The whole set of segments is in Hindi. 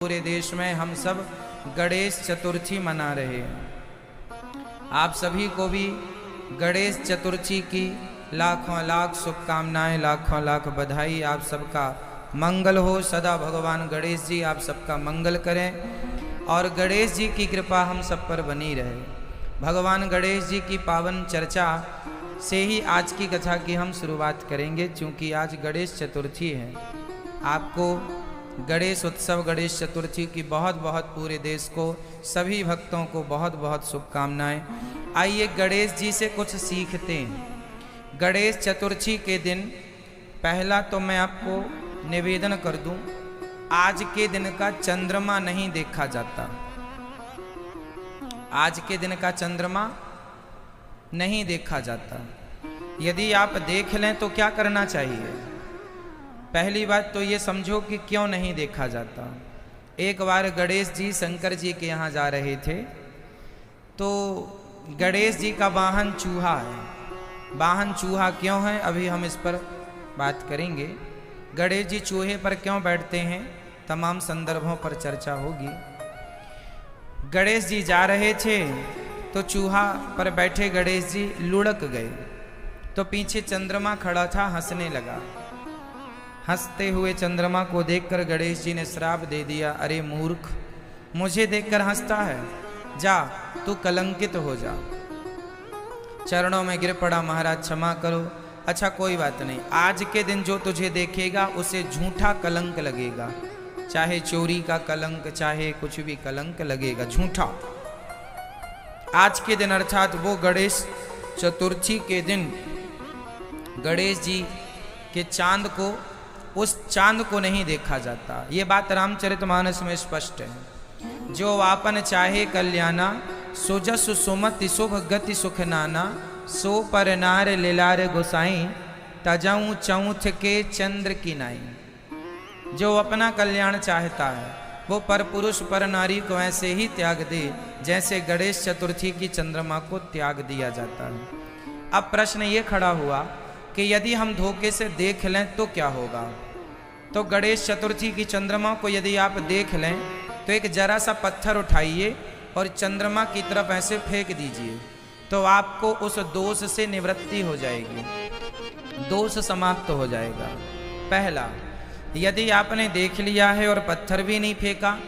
पूरे देश में हम सब गणेश चतुर्थी मना रहे हैं। आप सभी को भी गणेश चतुर्थी की लाखों लाख शुभकामनाएं, लाखों लाख बधाई। आप सबका मंगल हो। सदा भगवान गणेश जी आप सबका मंगल करें और गणेश जी की कृपा हम सब पर बनी रहे। भगवान गणेश जी की पावन चर्चा से ही आज की कथा की हम शुरुआत करेंगे, क्योंकि आज गणेश चतुर्थी है। आपको गणेश उत्सव, गणेश चतुर्थी की बहुत बहुत पूरे देश को, सभी भक्तों को बहुत बहुत शुभकामनाएं। आइए गणेश जी से कुछ सीखते हैं। गणेश चतुर्थी के दिन पहला तो मैं आपको निवेदन कर दूं, आज के दिन का चंद्रमा नहीं देखा जाता। आज के दिन का चंद्रमा नहीं देखा जाता। यदि आप देख लें तो क्या करना चाहिए? पहली बात तो ये समझो कि क्यों नहीं देखा जाता। एक बार गणेश जी शंकर जी के यहाँ जा रहे थे, तो गणेश जी का वाहन चूहा है। वाहन चूहा क्यों है, अभी हम इस पर बात करेंगे। गणेश जी चूहे पर क्यों बैठते हैं, तमाम संदर्भों पर चर्चा होगी। गणेश जी जा रहे थे तो चूहा पर बैठे गणेश जी लुढ़क गए, तो पीछे चंद्रमा खड़ा था, हंसने लगा। हंसते हुए चंद्रमा को देखकर गणेश जी ने श्राप दे दिया, अरे मूर्ख, मुझे देखकर हंसता है, जा तू कलंकित हो जा। चरणों में गिर पड़ा, महाराज क्षमा करो। अच्छा कोई बात नहीं, आज के दिन जो तुझे देखेगा उसे झूठा कलंक लगेगा, चाहे चोरी का कलंक, चाहे कुछ भी कलंक लगेगा, झूठा। आज के दिन अर्थात वो गणेश चतुर्थी के दिन गणेश जी के चांद को, उस चांद को नहीं देखा जाता। ये बात रामचरितमानस में स्पष्ट है। जो आपन चाहे कल्याणा, सो जसु सुमति शुभ गति सुख नाना, सो पर नार लीलार गोसाई, तजाऊं चौथ के चंद्र की नाई। जो अपना कल्याण चाहता है वो पर पुरुष पर नारी को ऐसे ही त्याग दे जैसे गणेश चतुर्थी की चंद्रमा को त्याग दिया जाता है। अब प्रश्न ये खड़ा हुआ कि यदि हम धोखे से देख लें तो क्या होगा? तो गणेश चतुर्थी की चंद्रमा को यदि आप देख लें तो एक जरा सा पत्थर उठाइए और चंद्रमा की तरफ ऐसे फेंक दीजिए, तो आपको उस दोष से निवृत्ति हो जाएगी, दोष समाप्त हो जाएगा। पहला, यदि आपने देख लिया है और पत्थर भी नहीं फेंका,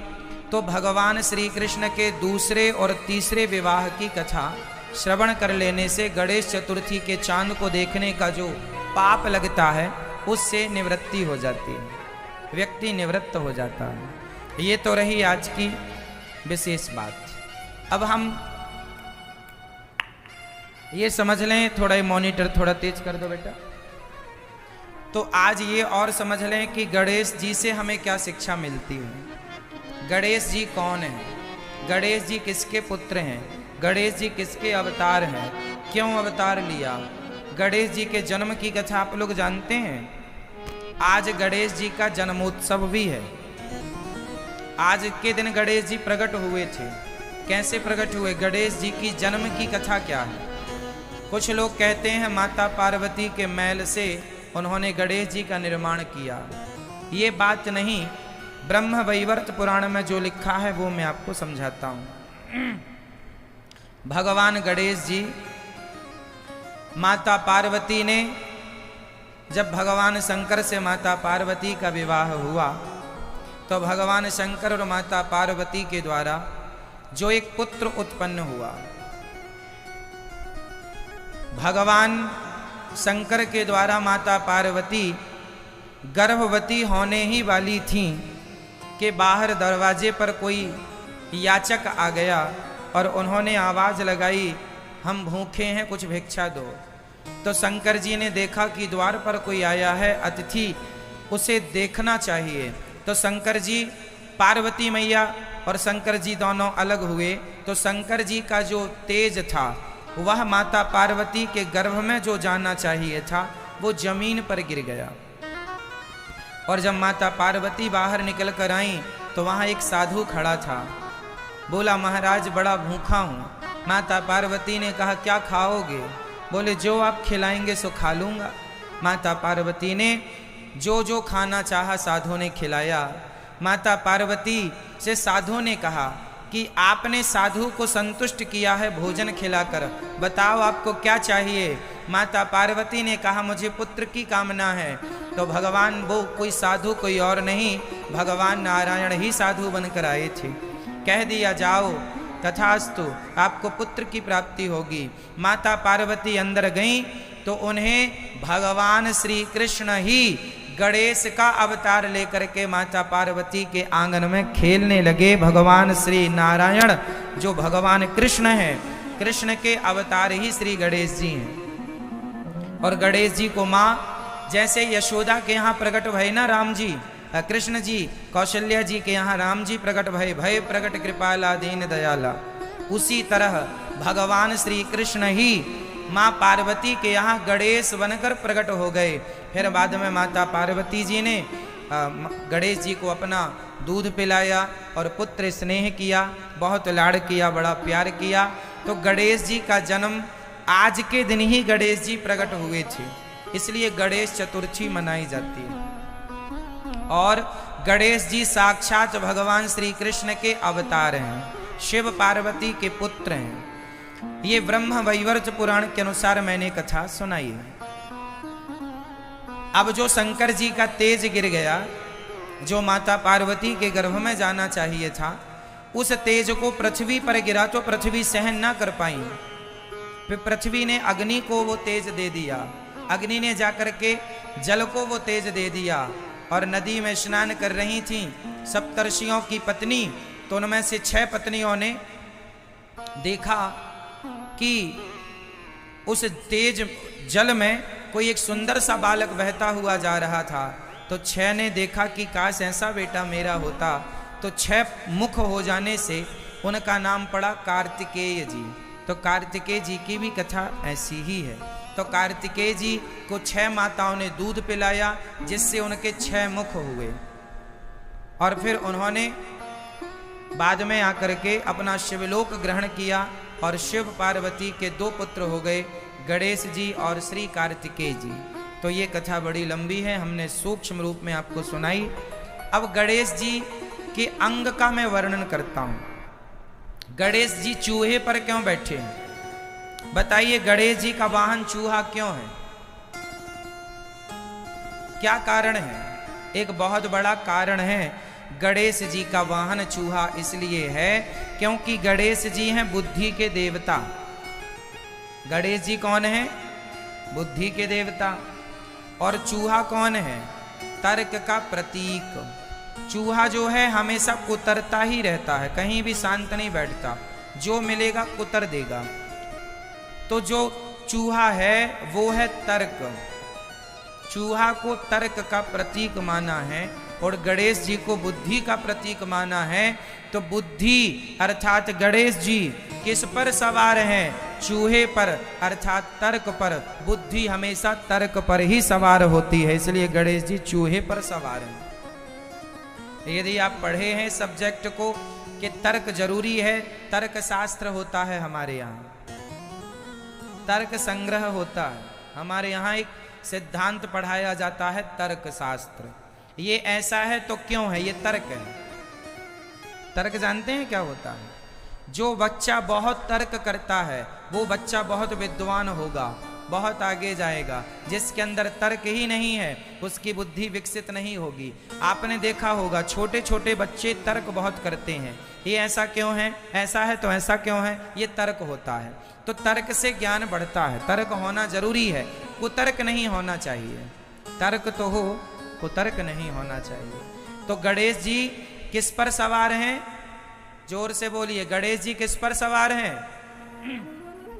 तो भगवान श्री कृष्ण के दूसरे और तीसरे विवाह की कथा श्रवण कर लेने से गणेश चतुर्थी के चांद को देखने का जो पाप लगता है उससे निवृत्ति हो जाती है, व्यक्ति निवृत्त हो जाता है। ये तो रही आज की विशेष बात। अब हम ये समझ लें, थोड़ा ये मॉनिटर थोड़ा तेज कर दो बेटा। तो आज ये और समझ लें कि गणेश जी से हमें क्या शिक्षा मिलती है। गणेश जी कौन है, गणेश जी किसके पुत्र हैं, गणेश जी किसके अवतार हैं, क्यों अवतार लिया। गणेश जी के जन्म की कथा आप लोग जानते हैं। आज गणेश जी का जन्मोत्सव भी है। आज के दिन गणेश जी प्रकट हुए थे। कैसे प्रकट हुए, गणेश जी की जन्म की कथा क्या है? कुछ लोग कहते हैं माता पार्वती के मैल से उन्होंने गणेश जी का निर्माण किया। ये बात नहीं, ब्रह्म वैवर्त पुराण में जो लिखा है वो मैं आपको समझाता हूं। भगवान गणेश जी, माता पार्वती ने, जब भगवान शंकर से माता पार्वती का विवाह हुआ तो भगवान शंकर और माता पार्वती के द्वारा जो एक पुत्र उत्पन्न हुआ, भगवान शंकर के द्वारा माता पार्वती गर्भवती होने ही वाली थीं कि बाहर दरवाजे पर कोई याचक आ गया और उन्होंने आवाज़ लगाई, हम भूखे हैं, कुछ भिक्षा दो। तो शंकर जी ने देखा कि द्वार पर कोई आया है, अतिथि, उसे देखना चाहिए। तो शंकर जी, पार्वती मैया और शंकर जी दोनों अलग हुए। तो शंकर जी का जो तेज था वह माता पार्वती के गर्भ में जो जाना चाहिए था वो जमीन पर गिर गया। और जब माता पार्वती बाहर निकल कर आई तो वहाँ एक साधु खड़ा था। बोला, महाराज बड़ा भूखा हूँ। माता पार्वती ने कहा, क्या खाओगे? बोले, जो आप खिलाएंगे सो खा लूँगा। माता पार्वती ने जो जो खाना चाहा साधु ने खिलाया। माता पार्वती से साधु ने कहा कि आपने साधु को संतुष्ट किया है भोजन खिलाकर, बताओ आपको क्या चाहिए। माता पार्वती ने कहा मुझे पुत्र की कामना है। तो भगवान वो कोई साधु कोई और नहीं, भगवान नारायण ही साधु बनकर आए थे। कह दिया जाओ तथास्तु, आपको पुत्र की प्राप्ति होगी। माता पार्वती अंदर गईं तो उन्हें भगवान श्री कृष्ण ही गणेश का अवतार लेकर के माता पार्वती के आंगन में खेलने लगे। भगवान श्री नारायण जो भगवान कृष्ण हैं, कृष्ण के अवतार ही श्री गणेश जी हैं। और गणेश जी को माँ जैसे यशोदा के यहाँ प्रकट भय ना राम जी, कृष्ण जी, कौशल्या जी के यहाँ राम जी प्रकट भय, भय प्रकट कृपाला दीन दयाला, उसी तरह भगवान श्री कृष्ण ही माँ पार्वती के यहाँ गणेश बनकर प्रकट हो गए। फिर बाद में माता पार्वती जी ने गणेश जी को अपना दूध पिलाया और पुत्र स्नेह किया, बहुत लाड़ किया, बड़ा प्यार किया। तो गणेश जी का जन्म आज के दिन ही गणेश जी प्रकट हुए थे, इसलिए गणेश चतुर्थी मनाई जाती है। और गणेश जी साक्षात भगवान श्री कृष्ण के अवतार हैं, शिव पार्वती के पुत्र हैं। ये ब्रह्म वैवर्त पुराण के अनुसार मैंने कथा सुनाई है। अब जो शंकर जी का तेज गिर गया, जो माता पार्वती के गर्भ में जाना चाहिए था, उस तेज को पृथ्वी पर गिरा तो पृथ्वी सहन ना कर पाई। फिर पृथ्वी ने अग्नि को वो तेज दे दिया, अग्नि ने जाकर के जल को वो तेज दे दिया। और नदी में स्नान कर रही थी सप्तर्षियों की पत्नी, तो उनमें से 6 पत्नियों ने देखा कि उस तेज जल में कोई एक सुंदर सा बालक बहता हुआ जा रहा था। तो 6 ने देखा कि काश ऐसा बेटा मेरा होता। तो 6 मुख हो जाने से उनका नाम पड़ा कार्तिकेय जी। तो कार्तिकेय जी की भी कथा ऐसी ही है। तो कार्तिकेय जी को 6 माताओं ने दूध पिलाया, जिससे उनके 6 मुख हुए। और फिर उन्होंने बाद में आकर के अपना शिवलोक ग्रहण किया और शिव पार्वती के 2 पुत्र हो गए, गणेश जी और श्री कार्तिकेय जी। तो ये कथा बड़ी लंबी है, हमने सूक्ष्म रूप में आपको सुनाई। अब गणेश जी के अंग का मैं वर्णन करता हूं। गणेश जी चूहे पर क्यों बैठे हैं? बताइए, गणेश जी का वाहन चूहा क्यों है? क्या कारण है? एक बहुत बड़ा कारण है। गणेश जी का वाहन चूहा इसलिए है क्योंकि गणेश जी हैं बुद्धि के देवता। गणेश जी कौन है? बुद्धि के देवता। और चूहा कौन है? तर्क का प्रतीक। चूहा जो है हमेशा कुतरता ही रहता है, कहीं भी शांत नहीं बैठता, जो मिलेगा कुतर देगा। तो जो चूहा है वो है तर्क। चूहा को तर्क का प्रतीक माना है और गणेश जी को बुद्धि का प्रतीक माना है। तो बुद्धि अर्थात गणेश जी किस पर सवार हैं? चूहे पर अर्थात तर्क पर। बुद्धि हमेशा तर्क पर ही सवार होती है, इसलिए गणेश जी चूहे पर सवार हैं। यदि आप पढ़े हैं सब्जेक्ट को कि तर्क जरूरी है, तर्क शास्त्र होता है हमारे यहाँ, तर्क संग्रह होता है हमारे यहाँ। एक सिद्धांत पढ़ाया जाता है तर्क शास्त्र। ये ऐसा है तो क्यों है? ये तर्क है। तर्क जानते हैं क्या होता है? जो बच्चा बहुत तर्क करता है वो बच्चा बहुत विद्वान होगा, बहुत आगे जाएगा। जिसके अंदर तर्क ही नहीं है उसकी बुद्धि विकसित नहीं होगी। आपने देखा होगा छोटे छोटे बच्चे तर्क बहुत करते हैं। ये ऐसा क्यों है, ऐसा है तो ऐसा क्यों है, ये तर्क होता है। तो तर्क से ज्ञान बढ़ता है, तर्क होना जरूरी है, कुतर्क नहीं होना चाहिए। तर्क तो हो, कुतर्क नहीं होना चाहिए। तो गणेश जी किस पर सवार हैं? जोर से बोलिए, गणेश जी किस पर सवार हैं?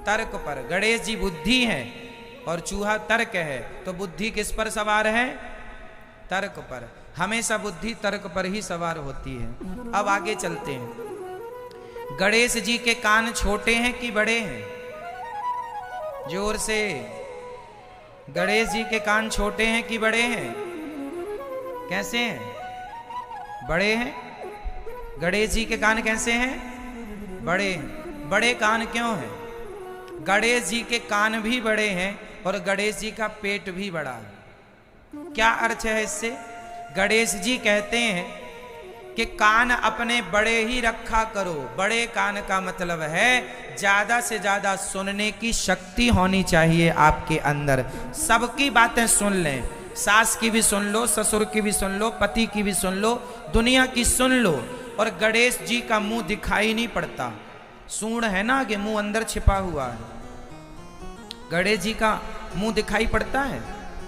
तर्क पर। गणेश जी बुद्धि है और चूहा तर्क है, तो बुद्धि किस पर सवार है? तर्क पर। हमेशा बुद्धि तर्क पर ही सवार होती है। अब आगे चलते हैं। गणेश जी के कान छोटे हैं कि बड़े हैं? जोर से। गणेश जी के कान छोटे हैं कि बड़े हैं? कैसे हैं? बड़े हैं। गणेश जी के कान कैसे हैं? बड़े हैं। बड़े कान क्यों हैं? गणेश जी के कान भी बड़े हैं और गणेश जी का पेट भी बड़ा है। क्या अर्थ है इससे? गणेश जी कहते हैं कि कान अपने बड़े ही रखा करो। बड़े कान का मतलब है ज्यादा से ज्यादा सुनने की शक्ति होनी चाहिए आपके अंदर। सबकी बातें सुन लें, सास की भी सुन लो, ससुर की भी सुन लो, पति की भी सुन लो, दुनिया की सुन लो। और गणेश जी का मुंह दिखाई नहीं पड़ता, सूंड है ना कि मुंह अंदर छिपा हुआ है। गणेश जी का मुंह दिखाई पड़ता है,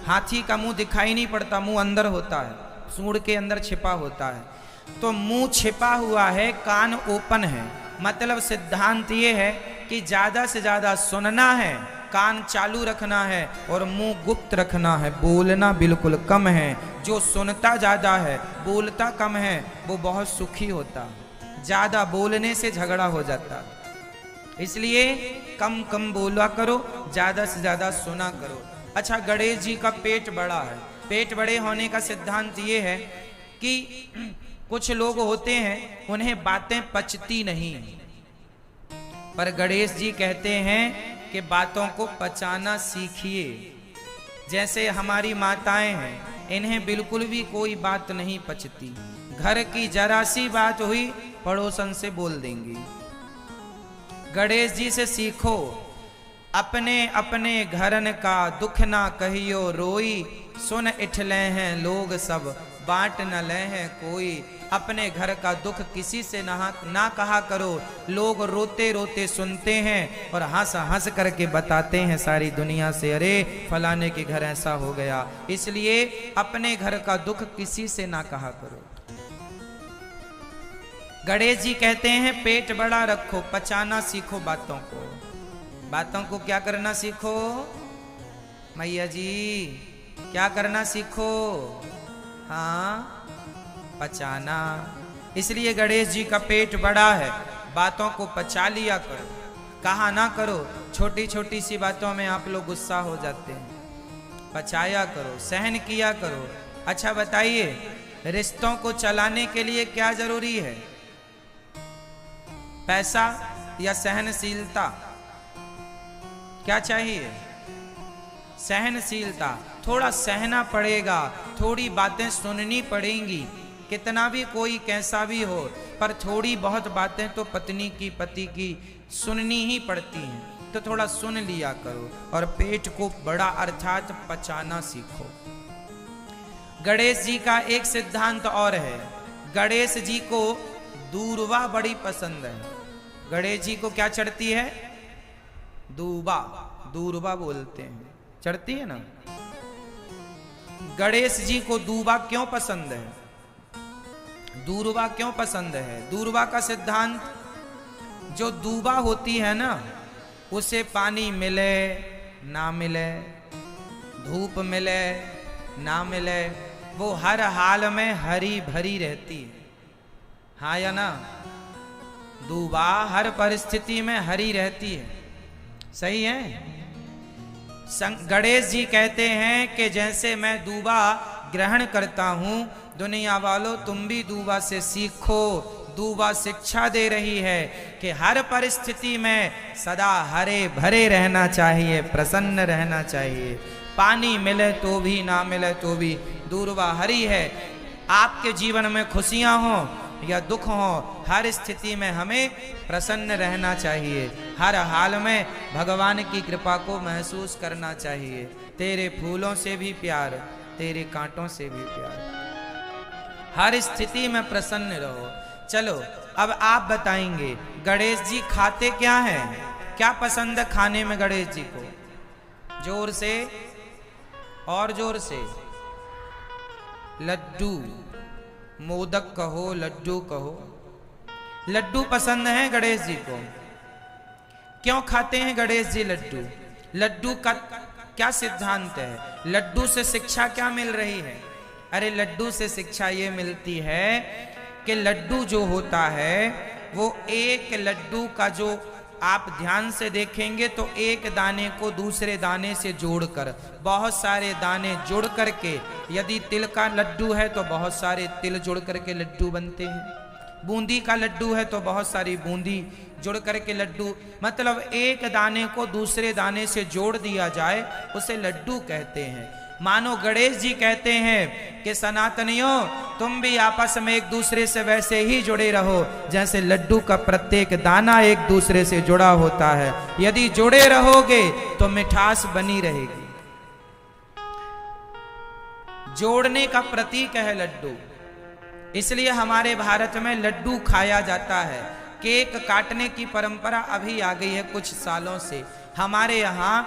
हाथी का मुंह दिखाई नहीं पड़ता, मुंह अंदर होता है, सूंड के अंदर छिपा होता है। तो मुंह छिपा हुआ है, कान ओपन है, मतलब सिद्धांत ये है कि ज्यादा से ज्यादा सुनना है, कान चालू रखना है और मुंह गुप्त रखना है, बोलना बिल्कुल कम है। जो सुनता ज्यादा है, बोलता कम है, वो बहुत सुखी होता। ज्यादा बोलने से झगड़ा हो जाता, इसलिए कम कम बोला करो, ज्यादा से ज्यादा सुना करो। अच्छा, गणेश जी का पेट बड़ा है। पेट बड़े होने का सिद्धांत ये है कि कुछ लोग होते हैं उन्हें बातें पचती नहीं, पर गणेश जी कहते हैं कि बातों को पचाना सीखिए। जैसे हमारी माताएं हैं, इन्हें बिल्कुल भी कोई बात नहीं पचती, घर की जरा सी बात हुई पड़ोसन से बोल देंगी। गणेश जी से सीखो, अपने अपने घरन का दुख ना कहियो रोई, सुन इठले हैं लोग सब बांट न ले हैं कोई। अपने घर का दुख किसी से ना कहा करो, लोग रोते रोते सुनते हैं और हंस हंस करके बताते हैं सारी दुनिया से, अरे फलाने के घर ऐसा हो गया। इसलिए अपने घर का दुख किसी से ना कहा करो। गणेश जी कहते हैं पेट बड़ा रखो, पचाना सीखो बातों को। बातों को क्या करना सीखो मैया जी, क्या करना सीखो? हाँ, पचाना। इसलिए गणेश जी का पेट बड़ा है, बातों को पचा लिया करो, कहा ना करो। छोटी छोटी सी बातों में आप लोग गुस्सा हो जाते हैं, पचाया करो, सहन किया करो। अच्छा बताइए, रिश्तों को चलाने के लिए क्या जरूरी है, पैसा या सहनशीलता? क्या चाहिए? सहनशीलता। थोड़ा सहना पड़ेगा, थोड़ी बातें सुननी पड़ेंगी, कितना भी कोई कैसा भी हो, पर थोड़ी बहुत बातें तो पत्नी की, पति की सुननी ही पड़ती हैं। तो थोड़ा सुन लिया करो और पेट को बड़ा अर्थात पचाना सीखो। गणेश जी का एक सिद्धांत और है, गणेश जी को दूर्वा बड़ी पसंद है। गणेश जी को क्या चढ़ती है? दूबा, दूर्वा बोलते हैं, चढ़ती है ना। गणेश जी को दूबा क्यों पसंद है? दूर्वा क्यों पसंद है? दूर्वा का सिद्धांत, जो दूबा होती है ना, उसे पानी मिले ना मिले, धूप मिले ना मिले, वो हर हाल में हरी भरी रहती है। हाँ या ना? दूबा हर परिस्थिति में हरी रहती है, सही है। गणेश जी कहते हैं कि जैसे मैं दूबा ग्रहण करता हूं, दुनिया वालों तुम भी दूबा से सीखो। दूबा शिक्षा दे रही है कि हर परिस्थिति में सदा हरे भरे रहना चाहिए, प्रसन्न रहना चाहिए। पानी मिले तो भी, ना मिले तो भी, दूर्वा हरी है। आपके जीवन में खुशियां हो या दुख हो, हर स्थिति में हमें प्रसन्न रहना चाहिए, हर हाल में भगवान की कृपा को महसूस करना चाहिए। तेरे फूलों से भी प्यार, तेरे कांटों से भी प्यार, हर स्थिति में प्रसन्न रहो। चलो अब आप बताएंगे गणेश जी खाते क्या हैं? क्या पसंद है खाने में गणेश जी को? जोर से और जोर से। लड्डू, मोदक कहो, लड्डू कहो। लड्डू पसंद है गणेश जी को। क्यों खाते हैं गणेश जी लड्डू? लड्डू का क्या सिद्धांत है? लड्डू से शिक्षा क्या मिल रही है? अरे लड्डू से शिक्षा ये मिलती है कि लड्डू जो होता है वो एक लड्डू का जो आप ध्यान से देखेंगे तो एक दाने को दूसरे दाने से जोड़कर, बहुत सारे दाने जुड़ करके, यदि तिल का लड्डू है तो बहुत सारे तिल जुड़ करके लड्डू बनते हैं। बूंदी का लड्डू है तो बहुत सारी बूंदी जुड़ करके लड्डू, मतलब एक दाने को दूसरे दाने से जोड़ दिया जाए उसे लड्डू कहते हैं। मानो गणेश जी कहते हैं कि सनातनियों, तुम भी आपस में एक दूसरे से वैसे ही जुड़े रहो जैसे लड्डू का प्रत्येक दाना एक दूसरे से जुड़ा होता है। यदि जुड़े रहोगे तो मिठास बनी रहेगी। जोड़ने का प्रतीक है लड्डू, इसलिए हमारे भारत में लड्डू खाया जाता है। केक काटने की परंपरा अभी आ गई है कुछ सालों से। हमारे यहाँ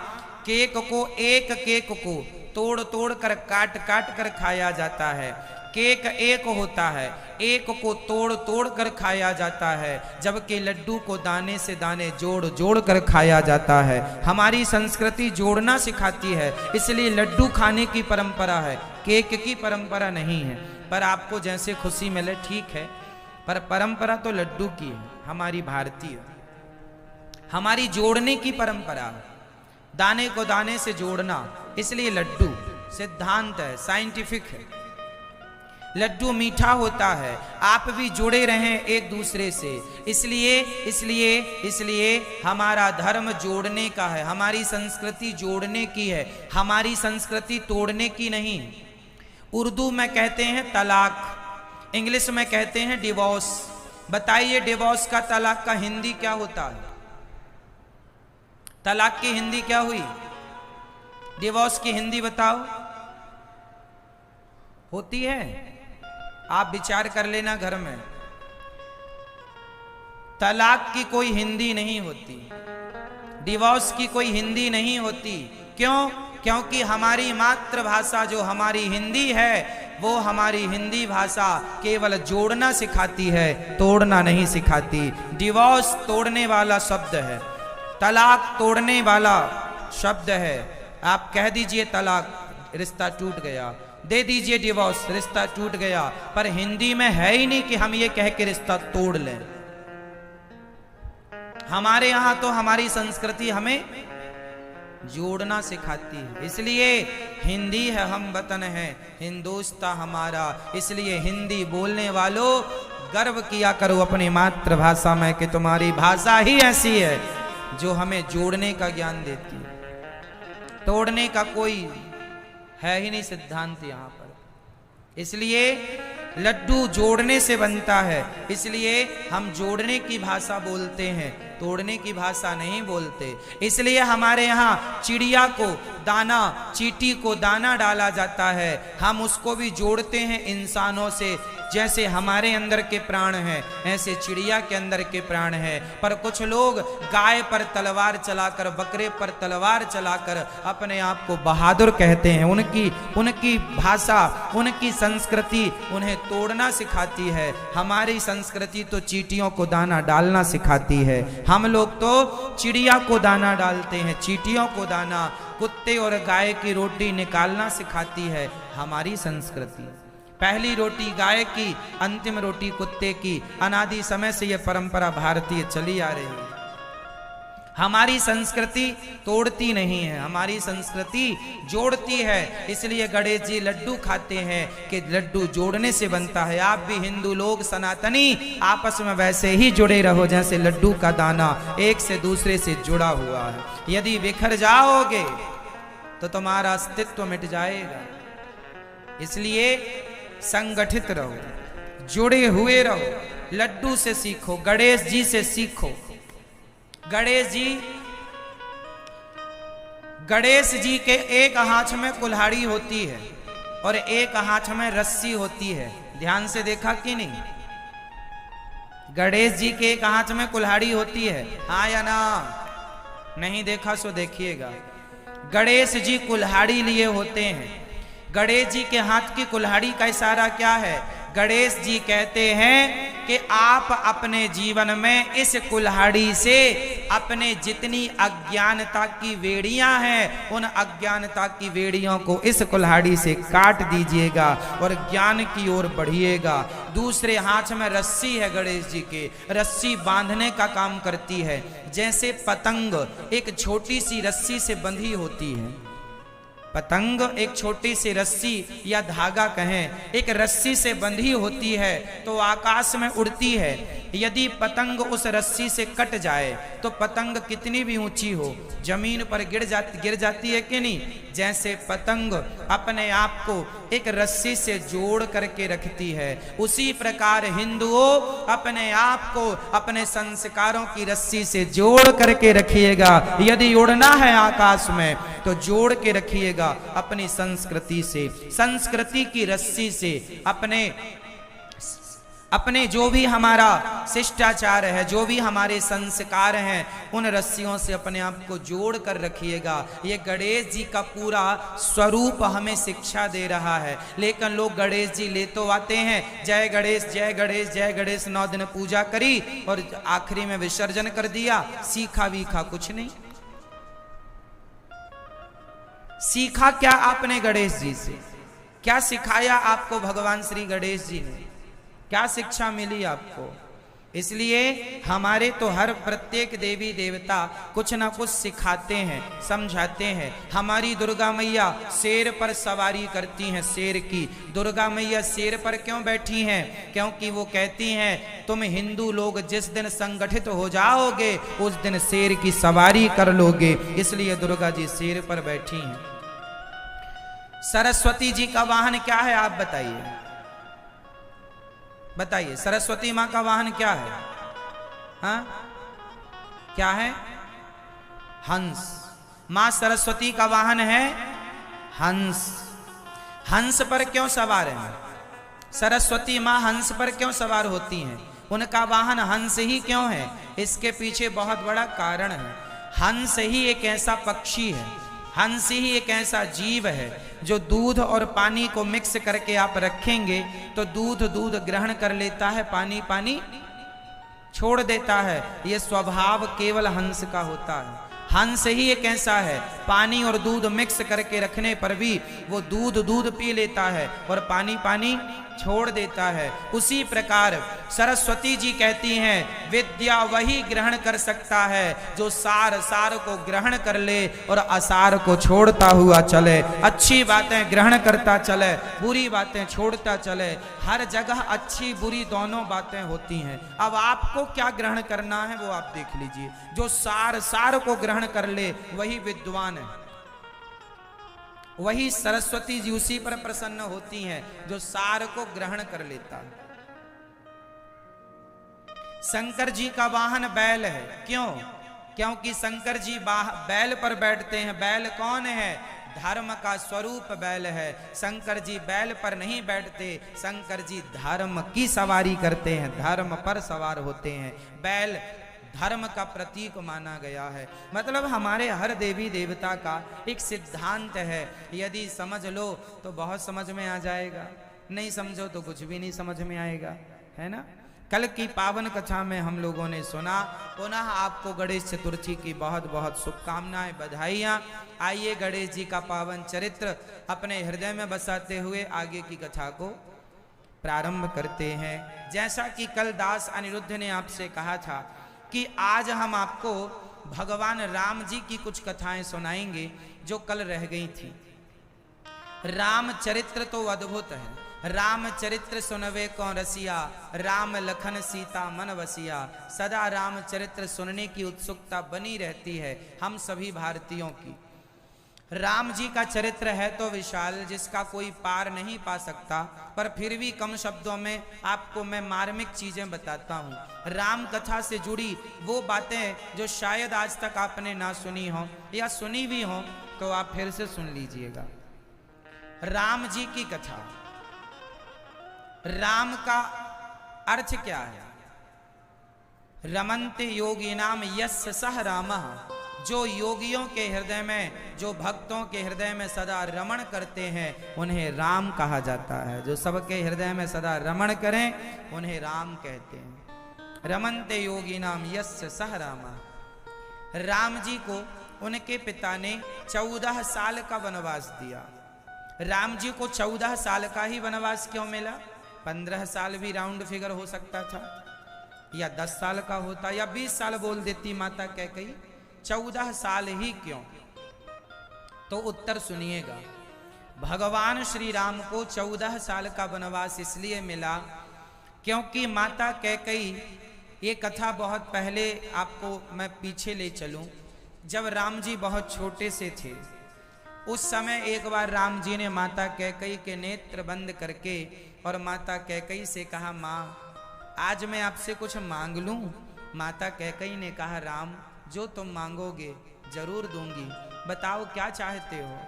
केक को, एक केक को तोड़ तोड़ कर काट काट कर खाया जाता है। केक एक होता है, एक को तोड़ तोड़ कर खाया जाता है, जबकि लड्डू को दाने से दाने जोड़ जोड़ कर खाया जाता है। हमारी संस्कृति जोड़ना सिखाती है, इसलिए लड्डू खाने की परंपरा है, केक की परंपरा नहीं है। पर आपको जैसे खुशी मिले ठीक है, पर परंपरा तो लड्डू की है, हमारी भारतीय, हमारी जोड़ने की परंपरा है, दाने को दाने से जोड़ना, इसलिए लड्डू सिद्धांत है, साइंटिफिक है। लड्डू मीठा होता है, आप भी जुड़े रहें एक दूसरे से, इसलिए इसलिए इसलिए हमारा धर्म जोड़ने का है, हमारी संस्कृति जोड़ने की है, हमारी संस्कृति तोड़ने की नहीं। उर्दू में कहते हैं तलाक, इंग्लिश में कहते हैं डिवोर्स। बताइए डिवोर्स का, तलाक का हिंदी क्या होता है? तलाक की हिंदी क्या हुई? डिवोर्स की हिंदी बताओ। होती है? आप विचार कर लेना घर में। तलाक की कोई हिंदी नहीं होती, डिवोर्स की कोई हिंदी नहीं होती। क्यों? क्योंकि हमारी मातृभाषा जो हमारी हिंदी है, वो हमारी हिंदी भाषा केवल जोड़ना सिखाती है, तोड़ना नहीं सिखाती। डिवोर्स तोड़ने वाला शब्द है, तलाक तोड़ने वाला शब्द है। आप कह दीजिए तलाक, रिश्ता टूट गया, दे दीजिए डिवोर्स, रिश्ता टूट गया, पर हिंदी में है ही नहीं कि हम ये कह के रिश्ता तोड़ लें। हमारे यहां तो हमारी संस्कृति हमें जोड़ना सिखाती है, इसलिए हिंदी है हम वतन है, हिंदुस्तान हमारा। इसलिए हिंदी बोलने वालों गर्व किया करो अपनी मातृभाषा में कि तुम्हारी भाषा ही ऐसी है जो हमें जोड़ने का ज्ञान देती है। तोड़ने का कोई है ही नहीं सिद्धांत यहाँ पर। इसलिए लड्डू जोड़ने से बनता है, इसलिए हम जोड़ने की भाषा बोलते हैं, तोड़ने की भाषा नहीं बोलते। इसलिए हमारे यहाँ चिड़िया को दाना, चींटी को दाना डाला जाता है, हम उसको भी जोड़ते हैं इंसानों से। जैसे हमारे अंदर के प्राण हैं, ऐसे चिड़िया के अंदर के प्राण हैं। पर कुछ लोग गाय पर तलवार चलाकर, बकरे पर तलवार चलाकर अपने आप को बहादुर कहते हैं। उनकी भाषा, उनकी संस्कृति उन्हें तोड़ना सिखाती है। हमारी संस्कृति तो चींटियों को दाना डालना सिखाती है। हम लोग तो चिड़िया को दाना डालते हैं, चींटियों को दाना, कुत्ते और गाय की रोटी निकालना सिखाती है हमारी संस्कृति। पहली रोटी गाय की, अंतिम रोटी कुत्ते की। अनादि समय से यह परंपरा भारतीय चली आ रही है। हमारी संस्कृति तोड़ती नहीं है, हमारी संस्कृति जोड़ती है। इसलिए गणेश जी लड्डू खाते हैं कि लड्डू जोड़ने से बनता है। आप भी हिंदू लोग, सनातनी, आपस में वैसे ही जुड़े रहो जैसे लड्डू का दाना एक से दूसरे से जुड़ा हुआ है। यदि बिखर जाओगे तो तुम्हारा अस्तित्व मिट जाएगा। इसलिए संगठित रहो, जुड़े हुए रहो, लड्डू से सीखो, गणेश जी से सीखो। गणेश जी के एक हाथ में कुल्हाड़ी होती है और एक हाथ में रस्सी होती है। ध्यान से देखा कि नहीं? गणेश जी के एक हाथ में कुल्हाड़ी होती है, हाँ या ना? नहीं देखा सो देखिएगा। गणेश जी कुल्हाड़ी लिए होते हैं। गणेश जी के हाथ की कुल्हाड़ी का इशारा क्या है? गणेश जी कहते हैं कि आप अपने जीवन में इस कुल्हाड़ी से अपने जितनी अज्ञानता की वेड़ियां हैं, उन अज्ञानता की वेड़ियों को इस कुल्हाड़ी से काट दीजिएगा और ज्ञान की ओर बढ़िएगा। दूसरे हाथ में रस्सी है गणेश जी के, रस्सी बांधने का काम करती है। जैसे पतंग एक छोटी सी रस्सी से बंधी होती है, पतंग एक छोटी सी रस्सी या धागा कहें, एक रस्सी से बंधी होती है तो आकाश में उड़ती है। यदि पतंग उस रस्सी से कट जाए तो पतंग कितनी भी ऊंची हो, जमीन पर गिर जाती है कि नहीं? जैसे पतंग अपने आप को एक रस्सी से जोड़ करके रखती है, उसी प्रकार हिंदुओं अपने आप को अपने संस्कारों की रस्सी से जोड़ करके रखिएगा। यदि उड़ना है आकाश में तो जोड़ के रखिएगा अपनी संस्कृति से, संस्कृति की रस्सी से। अपने जो भी हमारा शिष्टाचार है, जो भी हमारे संस्कार हैं, उन रस्सियों से अपने आप को जोड़ कर रखिएगा। ये गणेश जी का पूरा स्वरूप हमें शिक्षा दे रहा है। लेकिन लोग गणेश जी ले तो आते हैं, जय गणेश जय गणेश जय गणेश, 9 दिन पूजा करी और आखिरी में विसर्जन कर दिया। सीखा वीखा कुछ नहीं। सीखा क्या आपने गणेश जी से? क्या सिखाया आपको भगवान श्री गणेश जी ने? क्या शिक्षा मिली आपको? इसलिए हमारे तो हर प्रत्येक देवी देवता कुछ ना कुछ सिखाते हैं, समझाते हैं। हमारी दुर्गा मैया शेर पर सवारी करती हैं, शेर की। दुर्गा मैया शेर पर क्यों बैठी हैं? क्योंकि वो कहती हैं तुम हिंदू लोग जिस दिन संगठित हो जाओगे उस दिन शेर की सवारी कर लोगे, इसलिए दुर्गा जी शेर पर बैठी हैं। सरस्वती जी का वाहन क्या है आप बताइए, बताइए। सरस्वती माँ का वाहन क्या है? हाँ, क्या है? हंस। माँ सरस्वती का वाहन है हंस। हंस पर क्यों सवार हैं? सरस्वती माँ हंस पर क्यों सवार होती हैं? उनका वाहन हंस ही क्यों है? इसके पीछे बहुत बड़ा कारण है। हंस ही एक ऐसा पक्षी है, हंस ही एक ऐसा जीव है जो दूध और पानी को मिक्स करके आप रखेंगे तो दूध दूध ग्रहण कर लेता है, पानी पानी छोड़ देता है। ये स्वभाव केवल हंस का होता है। हंस ही एक ऐसा है, पानी और दूध मिक्स करके रखने पर भी वो दूध दूध पी लेता है और पानी पानी छोड़ देता है। उसी प्रकार सरस्वती जी कहती हैं विद्या वही ग्रहण कर सकता है जो सार सार को ग्रहण कर ले और असार को छोड़ता हुआ चले। अच्छी बातें ग्रहण करता चले, बुरी बातें छोड़ता चले। हर जगह अच्छी बुरी दोनों बातें होती हैं। अब आपको क्या ग्रहण करना है वो आप देख लीजिए। जो सार सार को ग्रहण कर ले वही विद्वान है, वही सरस्वती जी उसी पर प्रसन्न होती हैं जो सार को ग्रहण कर लेता है। शंकर जी का वाहन बैल है। क्यों? क्योंकि शंकर जी बैल पर बैठते हैं। बैल कौन है? धर्म का स्वरूप बैल है। शंकर जी बैल पर नहीं बैठते, शंकर जी धर्म की सवारी करते हैं, धर्म पर सवार होते हैं। बैल धर्म का प्रतीक माना गया है। मतलब हमारे हर देवी देवता का एक सिद्धांत है। यदि समझ लो तो बहुत समझ में आ जाएगा, नहीं समझो तो कुछ भी नहीं समझ में आएगा, है ना। कल की पावन कथा में हम लोगों ने सुना। पुनः आपको गणेश चतुर्थी की बहुत बहुत शुभकामनाएं, बधाइयाँ। आइए गणेश जी का पावन चरित्र अपने हृदय में बसाते हुए आगे की कथा को प्रारंभ करते हैं। जैसा कि कल दास अनिरुद्ध ने आपसे कहा था कि आज हम आपको भगवान राम जी की कुछ कथाएं सुनाएंगे जो कल रह गई थी। रामचरित्र तो अद्भुत है। रामचरित्र सुनवे कौन रसिया, राम लखन सीता मन वसिया। सदा रामचरित्र सुनने की उत्सुकता बनी रहती है हम सभी भारतीयों की। राम जी का चरित्र है तो विशाल, जिसका कोई पार नहीं पा सकता, पर फिर भी कम शब्दों में आपको मैं मार्मिक चीजें बताता हूँ। राम कथा से जुड़ी वो बातें जो शायद आज तक आपने ना सुनी हो या सुनी भी हो तो आप फिर से सुन लीजिएगा। राम जी की कथा। राम का अर्थ क्या है? रमन्ते योगिनाम यस्य सह रामः। जो योगियों के हृदय में, जो भक्तों के हृदय में सदा रमण करते हैं उन्हें राम कहा जाता है। जो सबके हृदय में सदा रमण करें उन्हें राम कहते हैं। रमन्ते योगी नाम यस्य सह रामः। राम जी को उनके पिता ने 14 साल का वनवास दिया। राम जी को 14 साल का ही वनवास क्यों मिला? 15 साल भी राउंड फिगर हो सकता था, या 10 साल का होता, या 20 साल बोल देती माता कैकेयी। 14 साल ही क्यों? तो उत्तर सुनिएगा। भगवान श्री राम को 14 साल का वनवास इसलिए मिला क्योंकि माता कैकेयी, ये कथा बहुत पहले आपको मैं पीछे ले चलूं, जब राम जी बहुत छोटे से थे उस समय एक बार राम जी ने माता कैकई के नेत्र बंद करके और माता कैकई से कहा, माँ आज मैं आपसे कुछ मांग लूं? माता कैकई ने कहा, राम जो तुम मांगोगे जरूर दूंगी, बताओ क्या चाहते हो।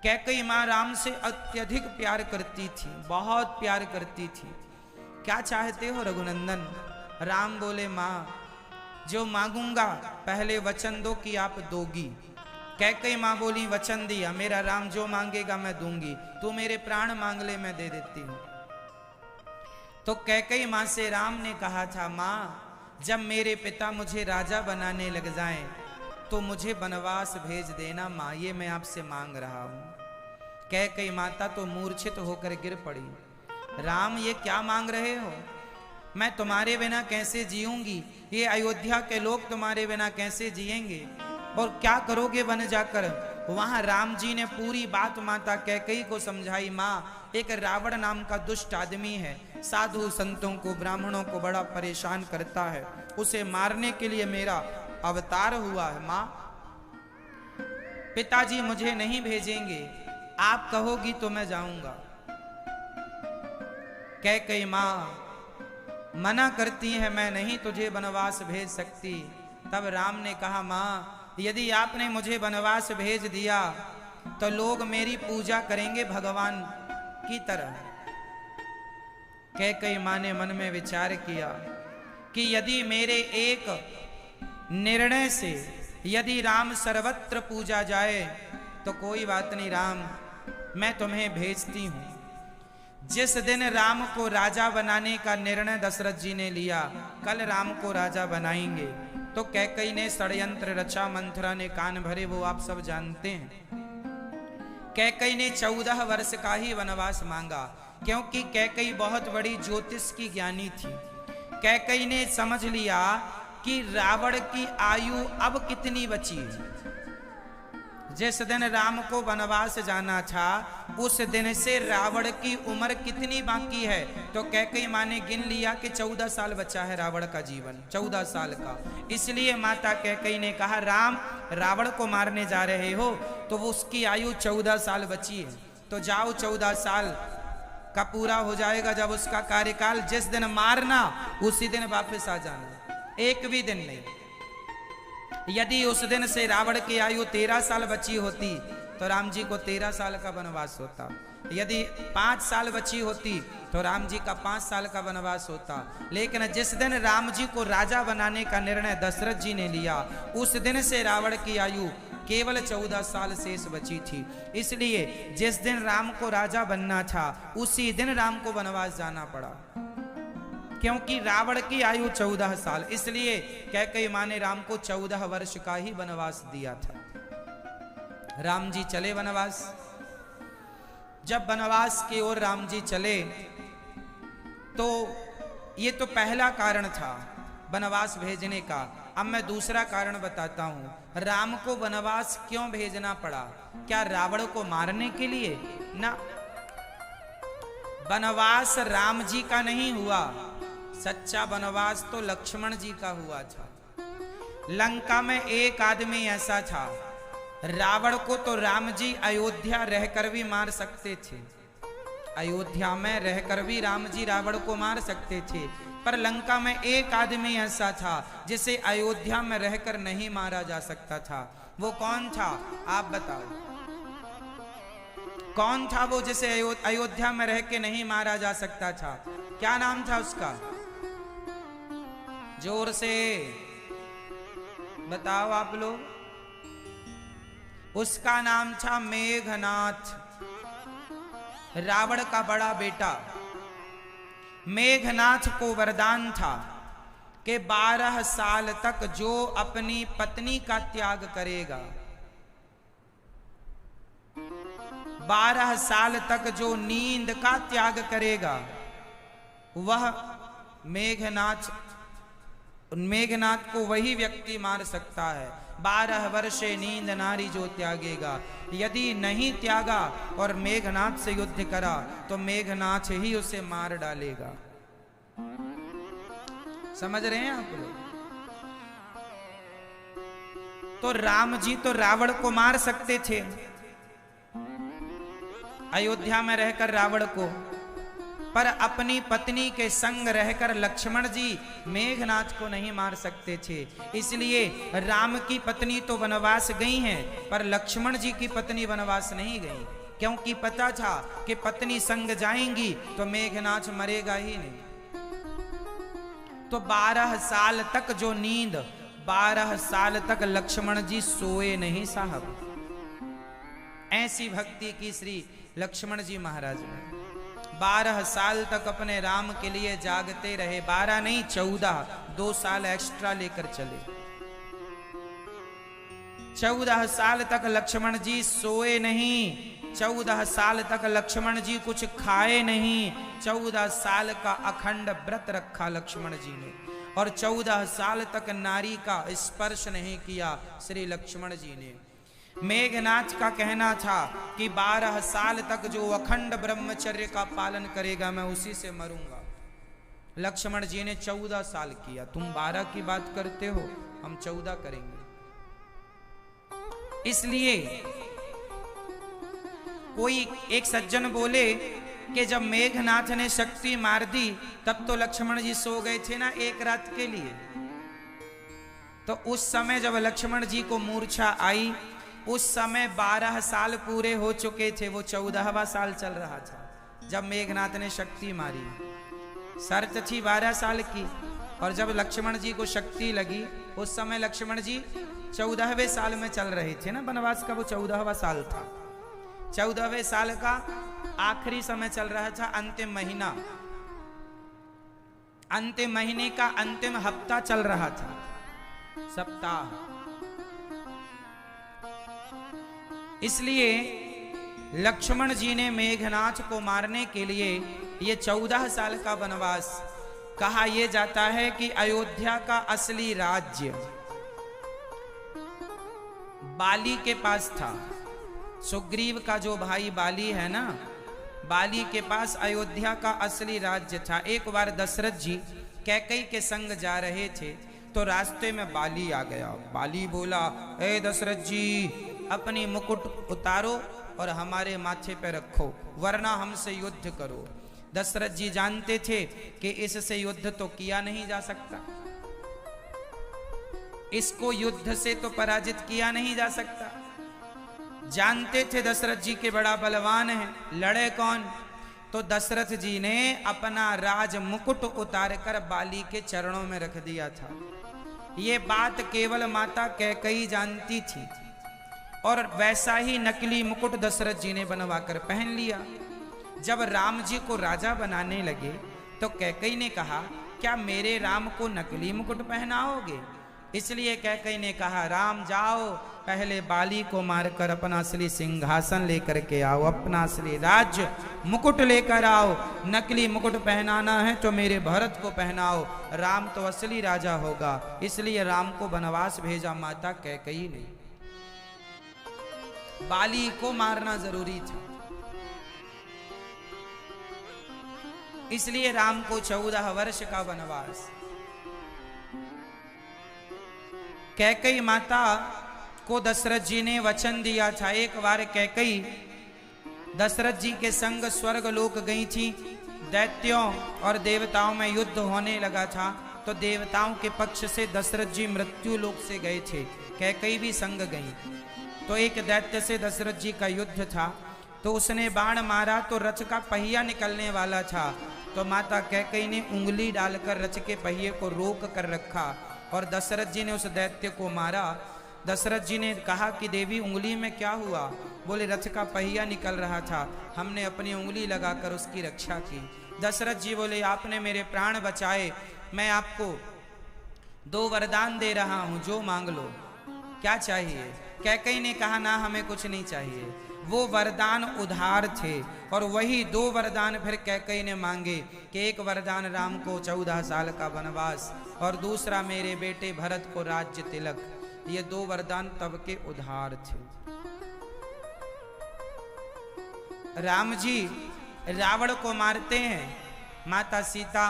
कैकई माँ राम से अत्यधिक प्यार करती थी, बहुत प्यार करती थी। क्या चाहते हो रघुनंदन? राम बोले, माँ जो मांगूंगा पहले वचन दो कि आप दोगी। कैकई माँ बोली, वचन दिया, मेरा राम जो मांगेगा मैं दूंगी, तू मेरे प्राण मांग ले मैं दे देती हूं। तो कैकई माँ से राम ने कहा था, माँ जब मेरे पिता मुझे राजा बनाने लग जाएं तो मुझे वनवास भेज देना माँ, ये मैं आपसे मांग रहा हूं। कैकई माता तो मूर्छित होकर गिर पड़ी। राम ये क्या मांग रहे हो? मैं तुम्हारे बिना कैसे जीऊंगी? ये अयोध्या के लोग तुम्हारे बिना कैसे जिएंगे? और क्या करोगे वन जाकर? वहां राम जी ने पूरी बात माता कैकई को समझाई। माँ एक रावण नाम का दुष्ट आदमी है, साधु संतों को ब्राह्मणों को बड़ा परेशान करता है, उसे मारने के लिए मेरा अवतार हुआ है। माँ पिताजी मुझे नहीं भेजेंगे, आप कहोगी तो मैं जाऊंगा। कैकई माँ मना करती है, मैं नहीं तुझे वनवास भेज सकती। तब राम ने कहा, माँ यदि आपने मुझे वनवास भेज दिया तो लोग मेरी पूजा करेंगे भगवान की तरह। कैकई माँ ने मन में विचार किया कि यदि मेरे एक निर्णय से यदि राम सर्वत्र पूजा जाए तो कोई बात नहीं राम, मैं तुम्हें भेजती हूं। जिस दिन राम को राजा बनाने का निर्णय दशरथ जी ने लिया, कल राम को राजा बनाएंगे, तो कैकई ने षड्यंत्र रचा, मंथरा ने कान भरे, वो आप सब जानते हैं। कैकई ने 14 वर्ष का ही वनवास मांगा, क्योंकि कैकई बहुत बड़ी ज्योतिष की ज्ञानी थी। कैकई ने समझ लिया कि रावण की आयु अब कितनी बची है। जिस दिन राम को वनवास जाना था उस दिन से रावण की उम्र कितनी बाकी है, तो कैकई माँ ने गिन लिया कि 14 साल बचा है रावण का जीवन, 14 साल का। इसलिए माता कैकई ने कहा, राम रावण को मारने जा रहे हो तो वो उसकी आयु 14 साल बची है, तो जाओ 14 साल का पूरा हो जाएगा जब उसका कार्यकाल, जिस दिन मारना उसी दिन वापस आ जाना, एक भी दिन नहीं। यदि उस दिन से रावण की आयु 13 साल बची होती तो राम जी को 13 साल का वनवास होता। यदि 5 साल बची होती तो राम जी का 5 साल का वनवास होता। लेकिन जिस दिन राम जी को राजा बनाने का निर्णय दशरथ जी ने लिया, उस दिन से रावण की आयु केवल 14 साल शेष बची थी। इसलिए जिस दिन राम को राजा बनना था उसी दिन राम को वनवास जाना पड़ा, क्योंकि रावण की आयु 14 साल। इसलिए कैकई माँ ने राम को 14 वर्ष का ही वनवास दिया था। राम जी चले वनवास। जब वनवास की ओर राम जी चले तो ये तो पहला कारण था वनवास भेजने का। अब मैं दूसरा कारण बताता हूं, राम को वनवास क्यों भेजना पड़ा। क्या रावण को मारने के लिए? ना, वनवास राम जी का नहीं हुआ, सच्चा वनवास तो लक्ष्मण जी का हुआ था। लंका में एक आदमी ऐसा था, रावण को तो राम जी अयोध्या रहकर भी मार सकते थे, अयोध्या में रहकर भी राम जी रावण को मार सकते थे, पर लंका में एक आदमी ऐसा था जिसे अयोध्या में रहकर नहीं मारा जा सकता था। वो कौन था आप बताओ? कौन था वो जिसे अयोध्या में रह के नहीं मारा जा सकता था? क्या नाम था उसका? जोर से बताओ आप लोग। उसका नाम था मेघनाथ, रावण का बड़ा बेटा। मेघनाथ को वरदान था कि 12 साल तक जो अपनी पत्नी का त्याग करेगा, 12 साल तक जो नींद का त्याग करेगा, वह मेघनाथ को वही व्यक्ति मार सकता है। 12 वर्षे नींद नारी जो त्यागेगा। यदि नहीं त्यागा और मेघनाथ से युद्ध करा तो मेघनाथ ही उसे मार डालेगा। समझ रहे हैं आप लोग? तो राम जी तो रावण को मार सकते थे, अयोध्या में रहकर रावण को, पर अपनी पत्नी के संग रहकर लक्ष्मण जी मेघनाथ को नहीं मार सकते थे। इसलिए राम की पत्नी तो वनवास गई हैं, पर लक्ष्मण जी की पत्नी वनवास नहीं गई, क्योंकि पता था कि पत्नी संग जाएंगी तो मेघनाथ मरेगा ही नहीं। तो 12 साल तक जो नींद, 12 साल तक लक्ष्मण जी सोए नहीं साहब। ऐसी भक्ति की श्री लक्ष्मण जी महाराज ने 12 साल तक अपने राम के लिए जागते रहे। 12 नहीं 14, 2 साल एक्स्ट्रा लेकर चले। 14 साल तक लक्ष्मण जी सोए नहीं, 14 साल तक लक्ष्मण जी कुछ खाए नहीं। 14 साल का अखंड व्रत रखा लक्ष्मण जी ने, और 14 साल तक नारी का स्पर्श नहीं किया श्री लक्ष्मण जी ने। मेघनाथ का कहना था कि 12 साल तक जो अखंड ब्रह्मचर्य का पालन करेगा मैं उसी से मरूंगा। लक्ष्मण जी ने 14 साल किया। तुम 12 की बात करते हो, हम 14 करेंगे। इसलिए कोई एक सज्जन बोले कि जब मेघनाथ ने शक्ति मार दी तब तो लक्ष्मण जी सो गए थे ना एक रात के लिए। तो उस समय जब लक्ष्मण जी को मूर्छा आई, उस समय 12 साल पूरे हो चुके थे, वो 14वां साल चल रहा था जब मेघनाथ ने शक्ति मारी। शर्त थी 12 साल की, और जब लक्ष्मण जी को शक्ति लगी उस समय लक्ष्मण जी 14वें साल में चल रहे थे ना, वनवास का वो 14वां साल था। 14वें साल का आखिरी समय चल रहा था, अंतिम महीना, अंतिम महीने का अंतिम हफ्ता चल रहा था, सप्ताह। इसलिए लक्ष्मण जी ने मेघनाथ को मारने के लिए ये 14 साल का वनवास, कहा यह जाता है कि अयोध्या का असली राज्य बाली के पास था। सुग्रीव का जो भाई बाली है ना, बाली के पास अयोध्या का असली राज्य था। एक बार दशरथ जी कैकई के संग जा रहे थे तो रास्ते में बाली आ गया। बाली बोला, ए दशरथ जी, अपनी मुकुट उतारो और हमारे माथे पे रखो, वरना हमसे युद्ध करो। दशरथ जी जानते थे कि इससे युद्ध तो किया नहीं जा सकता, इसको युद्ध से तो पराजित किया नहीं जा सकता। जानते थे दशरथ जी के बड़ा बलवान है, लड़े कौन? तो दशरथ जी ने अपना राज मुकुट उतार कर बाली के चरणों में रख दिया था। ये बात केवल माता कैकई जानती थी, और वैसा ही नकली मुकुट दशरथ जी ने बनवाकर पहन लिया। जब राम जी को राजा बनाने लगे तो कैकई ने कहा, क्या मेरे राम को नकली मुकुट पहनाओगे? इसलिए कैकई ने कहा, राम जाओ, पहले बाली को मारकर अपना असली सिंहासन लेकर के आओ, अपना असली राज्य मुकुट लेकर आओ। नकली मुकुट पहनाना है तो मेरे भरत को पहनाओ, राम तो असली राजा होगा। इसलिए राम को वनवास भेजा माता कैकई ने। बाली को मारना जरूरी था, इसलिए राम को 14 वर्ष का वनवास। कैकई माता को दशरथ जी ने वचन दिया था। एक बार कैकई दशरथ जी के संग स्वर्ग लोक गई थी। दैत्यों और देवताओं में युद्ध होने लगा था, तो देवताओं के पक्ष से दशरथ जी मृत्यु लोक से गए थे, कैकई भी संग गई। तो एक दैत्य से दशरथ जी का युद्ध था, तो उसने बाण मारा तो रथ का पहिया निकलने वाला था। तो माता कैकई ने उंगली डालकर रथ के पहिए को रोक कर रखा, और दशरथ जी ने उस दैत्य को मारा। दशरथ जी ने कहा कि देवी, उंगली में क्या हुआ? बोले, रथ का पहिया निकल रहा था, हमने अपनी उंगली लगाकर उसकी रक्षा की। दशरथ जी बोले, आपने मेरे प्राण बचाए, मैं आपको 2 वरदान दे रहा हूं, जो मांग लो। क्या चाहिए? कैकई ने कहा, ना हमें कुछ नहीं चाहिए। वो वरदान उधार थे, और वही 2 वरदान फिर कैकई ने मांगे कि एक वरदान राम को 14 साल का वनवास, और दूसरा मेरे बेटे भरत को राज्य तिलक। ये 2 वरदान तब के उधार थे। राम जी रावण को मारते हैं, माता सीता,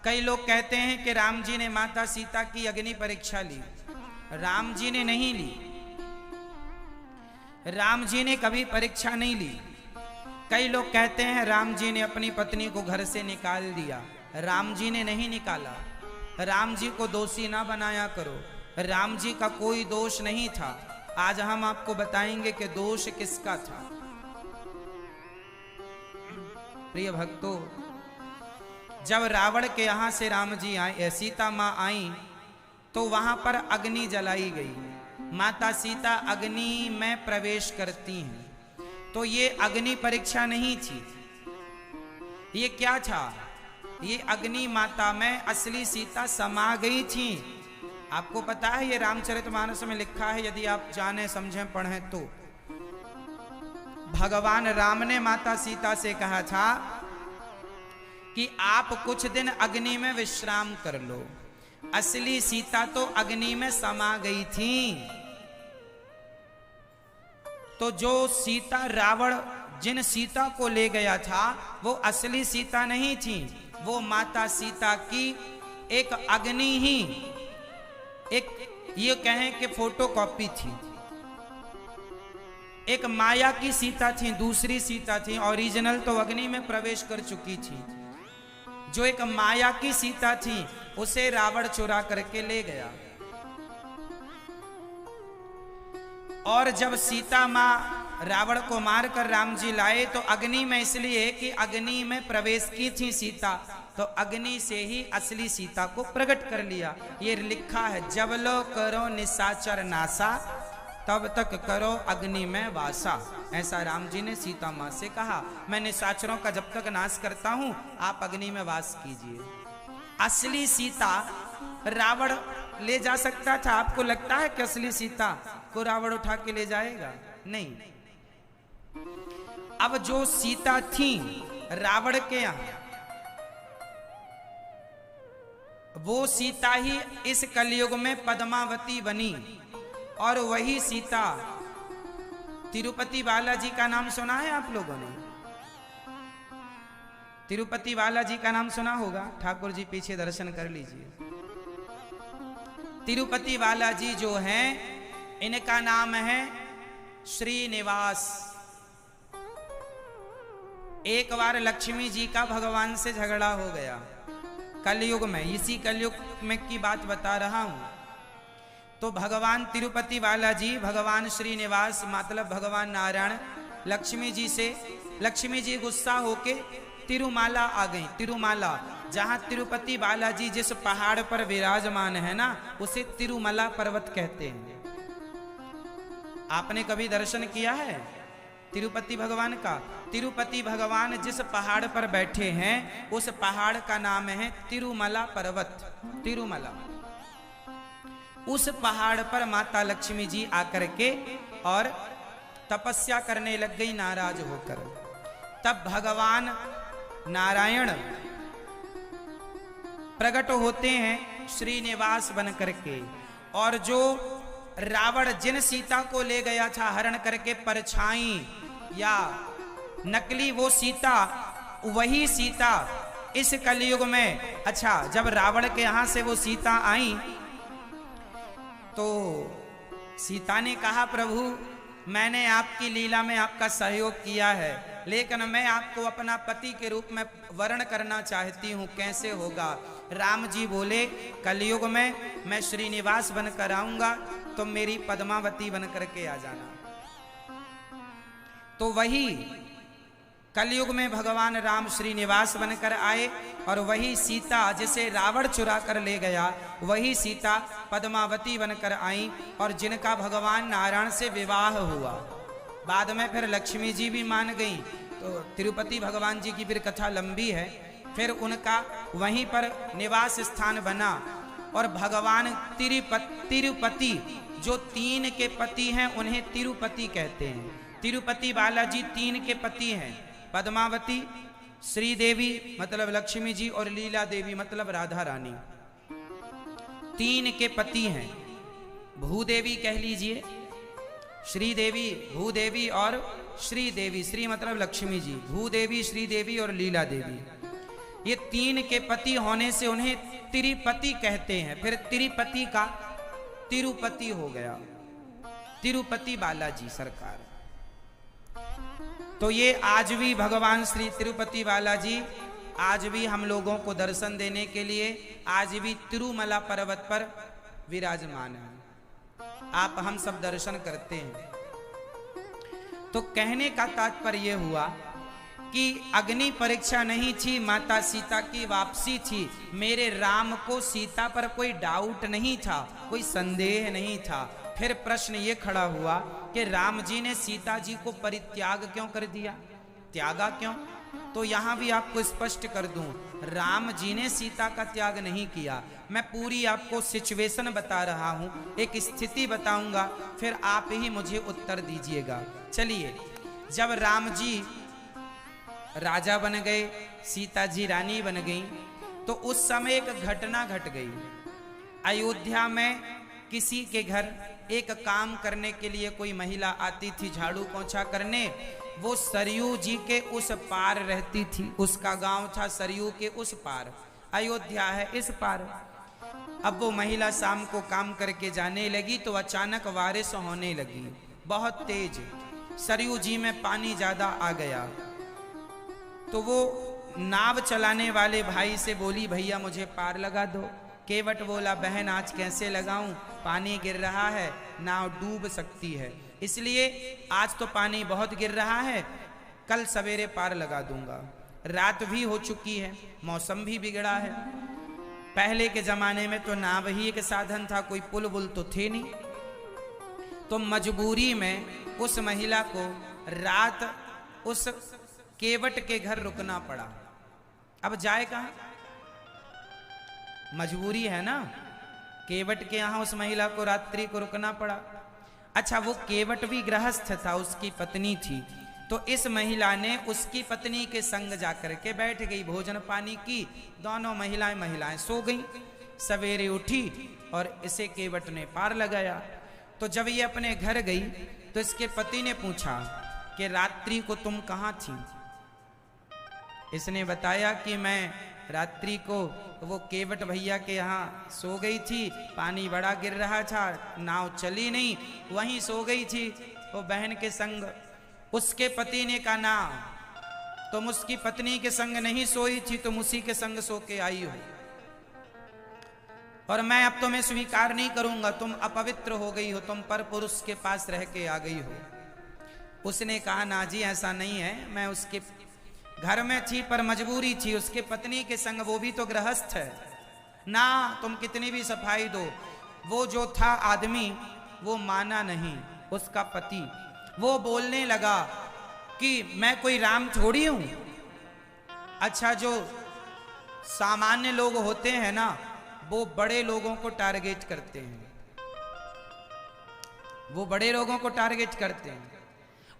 कई लोग कहते हैं कि राम जी ने माता सीता की अग्नि परीक्षा ली। राम जी ने नहीं ली, राम जी ने कभी परीक्षा नहीं ली। कई लोग कहते हैं राम जी ने अपनी पत्नी को घर से निकाल दिया। राम जी ने नहीं निकाला। राम जी को दोषी ना बनाया करो। राम जी का कोई दोष नहीं था। आज हम आपको बताएंगे कि दोष किसका था। प्रिय भक्तों, जब रावण के यहां से राम जी आए, सीता मां आई, तो वहां पर अग्नि जलाई गई। माता सीता अग्नि में प्रवेश करती हैं। तो ये अग्नि परीक्षा नहीं थी। ये क्या था? ये अग्नि माता में असली सीता समा गई थी। आपको पता है, ये रामचरितमानस में लिखा है, यदि आप जाने समझें पढ़ें तो। भगवान राम ने माता सीता से कहा था कि आप कुछ दिन अग्नि में विश्राम कर लो। असली सीता तो अग्नि में समा गई थी। तो जो सीता रावण जिन सीता को ले गया था वो असली सीता नहीं थी। वो माता सीता की एक अग्नि ही, एक ये कहें कि फोटोकॉपी थी। एक माया की सीता थी, दूसरी सीता थी। ओरिजिनल तो अग्नि में प्रवेश कर चुकी थी। जो एक माया की सीता थी उसे रावण चुरा करके ले गया। और जब सीता मां रावण को मारकर राम जी लाए तो अग्नि में, इसलिए कि अग्नि में प्रवेश की थी सीता, तो अग्नि से ही असली सीता को प्रकट कर लिया। ये लिखा है, जब लो करो निशाचर नासा, तब तक करो अग्नि में वासा। ऐसा राम जी ने सीता मां से कहा, मैं निशाचरों का जब तक नाश करता हूं, आप अग्नि में वास कीजिए। असली सीता रावण ले जा सकता था। आपको लगता है कि असली सीता को रावण उठा के ले जाएगा? नहीं। अब जो सीता थी रावण के यहां, वो सीता ही इस कलयुग में पद्मावती बनी। और वही सीता, तिरुपति बालाजी का नाम सुना है आप लोगों ने? तिरुपति बालाजी का नाम सुना होगा। ठाकुर जी पीछे दर्शन कर लीजिए। तिरुपति बालाजी जो हैं, इनका नाम है श्रीनिवास। एक बार लक्ष्मी जी का भगवान से झगड़ा हो गया कलयुग में। इसी कलयुग में की बात बता रहा हूं। तो भगवान तिरुपति बालाजी, भगवान श्रीनिवास मतलब भगवान नारायण, लक्ष्मी जी गुस्सा होके तिरुमाला आ गई। तिरुमाला, जहां तिरुपति बालाजी जिस पहाड़ पर विराजमान है ना, उसे तिरुमला पर्वत कहते हैं। आपने कभी दर्शन किया है तिरुपति भगवान का? तिरुपति भगवान जिस पहाड़ पर बैठे हैं उस पहाड़ का नाम है तिरुमला पर्वत। तिरुमला, उस पहाड़ पर माता लक्ष्मी जी आकर के और तपस्या करने लग गई नाराज होकर। तब भगवान नारायण प्रकट होते हैं श्रीनिवास बन करके। और जो रावण जिन सीता को ले गया था हरण करके, परछाई या नकली वो सीता, वही सीता इस कलयुग में। अच्छा, जब रावण के यहां से वो सीता आई तो सीता ने कहा, प्रभु मैंने आपकी लीला में आपका सहयोग किया है, लेकिन मैं आपको अपना पति के रूप में वर्ण करना चाहती हूँ, कैसे होगा? राम जी बोले, कलयुग में मैं श्रीनिवास बनकर आऊंगा, तो मेरी पद्मावती बन करके आ जाना। तो वही कलयुग में भगवान राम श्रीनिवास बनकर आए और वही सीता जिसे रावण चुरा कर ले गया, वही सीता पद्मावती बनकर आई और जिनका भगवान नारायण से विवाह हुआ। बाद में फिर लक्ष्मी जी भी मान गई। तो तिरुपति भगवान जी की फिर कथा लंबी है। फिर उनका वहीं पर निवास स्थान बना और भगवान तिरुपति जो 3 के पति हैं उन्हें तिरुपति कहते हैं। तिरुपति बालाजी 3 के पति हैं, पद्मावती, श्रीदेवी मतलब लक्ष्मी जी और लीला देवी मतलब राधा रानी। 3 के पति हैं। भूदेवी कह लीजिए, श्रीदेवी, भूदेवी और श्रीदेवी। श्री मतलब लक्ष्मी जी, भूदेवी, श्रीदेवी और लीला देवी। ये 3 के पति होने से उन्हें तिरुपति कहते हैं। फिर तिरुपति का तिरुपति हो गया, तिरुपति बालाजी सरकार। तो ये आज भी भगवान श्री तिरुपति बालाजी आज भी हम लोगों को दर्शन देने के लिए आज भी तिरुमला पर्वत पर विराजमान है। आप हम सब दर्शन करते हैं। तो कहने का तात्पर्य हुआ कि अग्नि परीक्षा नहीं थी, माता सीता की वापसी थी। मेरे राम को सीता पर कोई डाउट नहीं था, कोई संदेह नहीं था। फिर प्रश्न ये खड़ा हुआ कि राम जी ने सीता जी को परित्याग क्यों कर दिया, त्यागा क्यों? तो यहां भी आपको स्पष्ट कर दूं, राम जी ने सीता का त्याग नहीं किया। मैं पूरी आपको सिचुएशन बता रहा हूं, एक स्थिति बताऊंगा, फिर आप ही मुझे उत्तर दीजिएगा। चलिए, जब राम जी राजा बन गए, सीता जी रानी बन गई, तो उस समय एक घटना घट गई। अयोध्या में किसी के घर एक काम करने के लिए कोई महिला आती थी, झाड़ू पोंछा करने। वो सरयू जी के उस पार रहती थी, उसका गांव था सरयू के उस पार, अयोध्या है इस पार। अब वो महिला शाम को काम करके जाने लगी तो अचानक बारिश होने लगी, बहुत तेज। सरयू जी में पानी ज्यादा आ गया, तो वो नाव चलाने वाले भाई से बोली, भैया मुझे पार लगा दो। केवट बोला, बहन आज कैसे लगाऊं, पानी गिर रहा है, नाव डूब सकती है, इसलिए आज तो पानी बहुत गिर रहा है, कल सवेरे पार लगा दूंगा। रात भी हो चुकी है, मौसम भी बिगड़ा है। पहले के जमाने में तो नाव ही एक साधन था, कोई पुल बुल तो थे नहीं। तो मजबूरी में उस महिला को रात उस केवट के घर रुकना पड़ा। अब जाए कहां, मजबूरी है ना, केवट के यहां उस महिला को रात्रि को रुकना पड़ा। अच्छा, वो केवट भी गृहस्थ था, उसकी पत्नी थी, तो इस महिला ने उसकी पत्नी के संग जाकर के बैठ गई, भोजन पानी की, दोनों महिलाएं सो गई। सवेरे उठी और इसे केवट ने पार लगाया। तो जब ये अपने घर गई तो इसके पति ने पूछा कि रात्रि को तुम कहाँ थी? इसने बताया कि मैं रात्रि को वो केवट भैया के यहाँ सो गई थी, पानी बड़ा गिर रहा था, नाव चली नहीं, वहीं सो गई थी वो बहन के संग। उसके पति ने कहा, ना तुम उसकी पत्नी के संग नहीं सोई थी, तुम उसी के संग सो के आई हो, और मैं अब तुम्हें स्वीकार नहीं करूंगा, तुम अपवित्र हो गई हो, तुम पर पुरुष के पास रह के आ गई हो। उसने कहा, ना जी ऐसा नहीं है, मैं उसके घर में थी पर मजबूरी थी, उसके पत्नी के संग, वो भी तो गृहस्थ है ना, तुम कितनी भी सफाई दो। वो जो था आदमी वो माना नहीं, उसका पति। वो बोलने लगा कि मैं कोई राम थोड़ी हूं। अच्छा, जो सामान्य लोग होते हैं ना, वो बड़े लोगों को टारगेट करते हैं, वो बड़े लोगों को टारगेट करते हैं।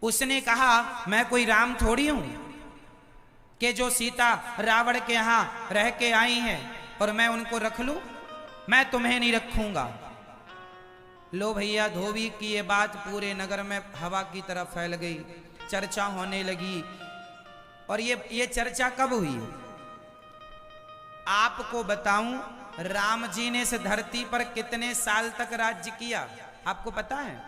उसने कहा, मैं कोई राम थोड़ी हूं कि जो सीता रावण के यहां रह के आई हैं और मैं उनको रख लूं, मैं तुम्हें नहीं रखूंगा। लो भैया, धोबी की ये बात पूरे नगर में हवा की तरह फैल गई, चर्चा होने लगी। और ये चर्चा कब हुई? आपको बताऊं, राम जी ने इस धरती पर कितने साल तक राज्य किया, आपको पता है?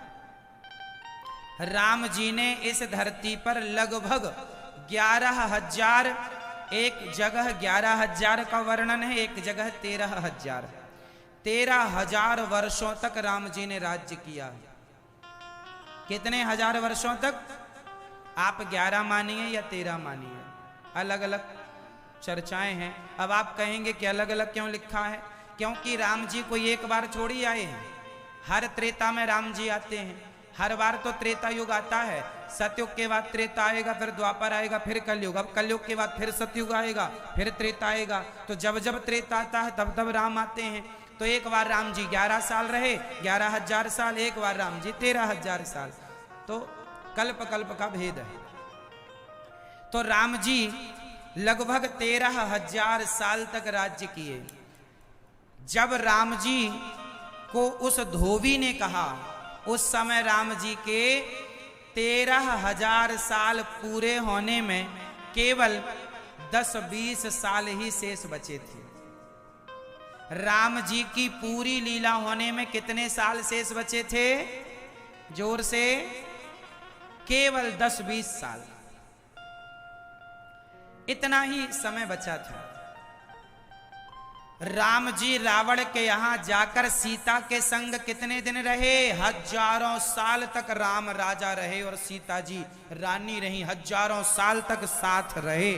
राम जी ने इस धरती पर लगभग 11,000, एक जगह 11,000 का वर्णन है, एक जगह 13,000, 13,000 वर्षों तक राम जी ने राज्य किया। कितने हजार वर्षों तक? आप 11 मानिए या 13 मानिए, अलग अलग चर्चाएं हैं। अब आप कहेंगे कि अलग अलग क्यों लिखा है? क्योंकि राम जी कोई एक बार छोड़ी आए हैं, हर त्रेता में राम जी आते हैं। हर बार तो त्रेता युग आता है, सतयुग के बाद त्रेता आएगा, फिर द्वापर आएगा, फिर कलयुग, अब कलयुग के बाद फिर सतयुग आएगा, फिर त्रेता आएगा। तो जब जब त्रेता आता है तब तब राम आते हैं। तो एक बार राम जी 11 साल रहे, 11,000 साल, एक बार राम जी 13,000 साल। तो कल्प कल्प का भेद है। तो राम जी लगभग 13,000 साल तक राज्य किए। जब राम जी को उस धोबी ने कहा, उस समय राम जी के 13,000 साल पूरे होने में केवल 10-20 साल ही शेष बचे थे। राम जी की पूरी लीला होने में कितने साल शेष बचे थे? जोर से, केवल 10-20 साल। इतना ही समय बचा था। राम जी रावण के यहां जाकर सीता के संग कितने दिन रहे? हजारों साल तक राम राजा रहे और सीता जी रानी रही, हजारों साल तक साथ रहे।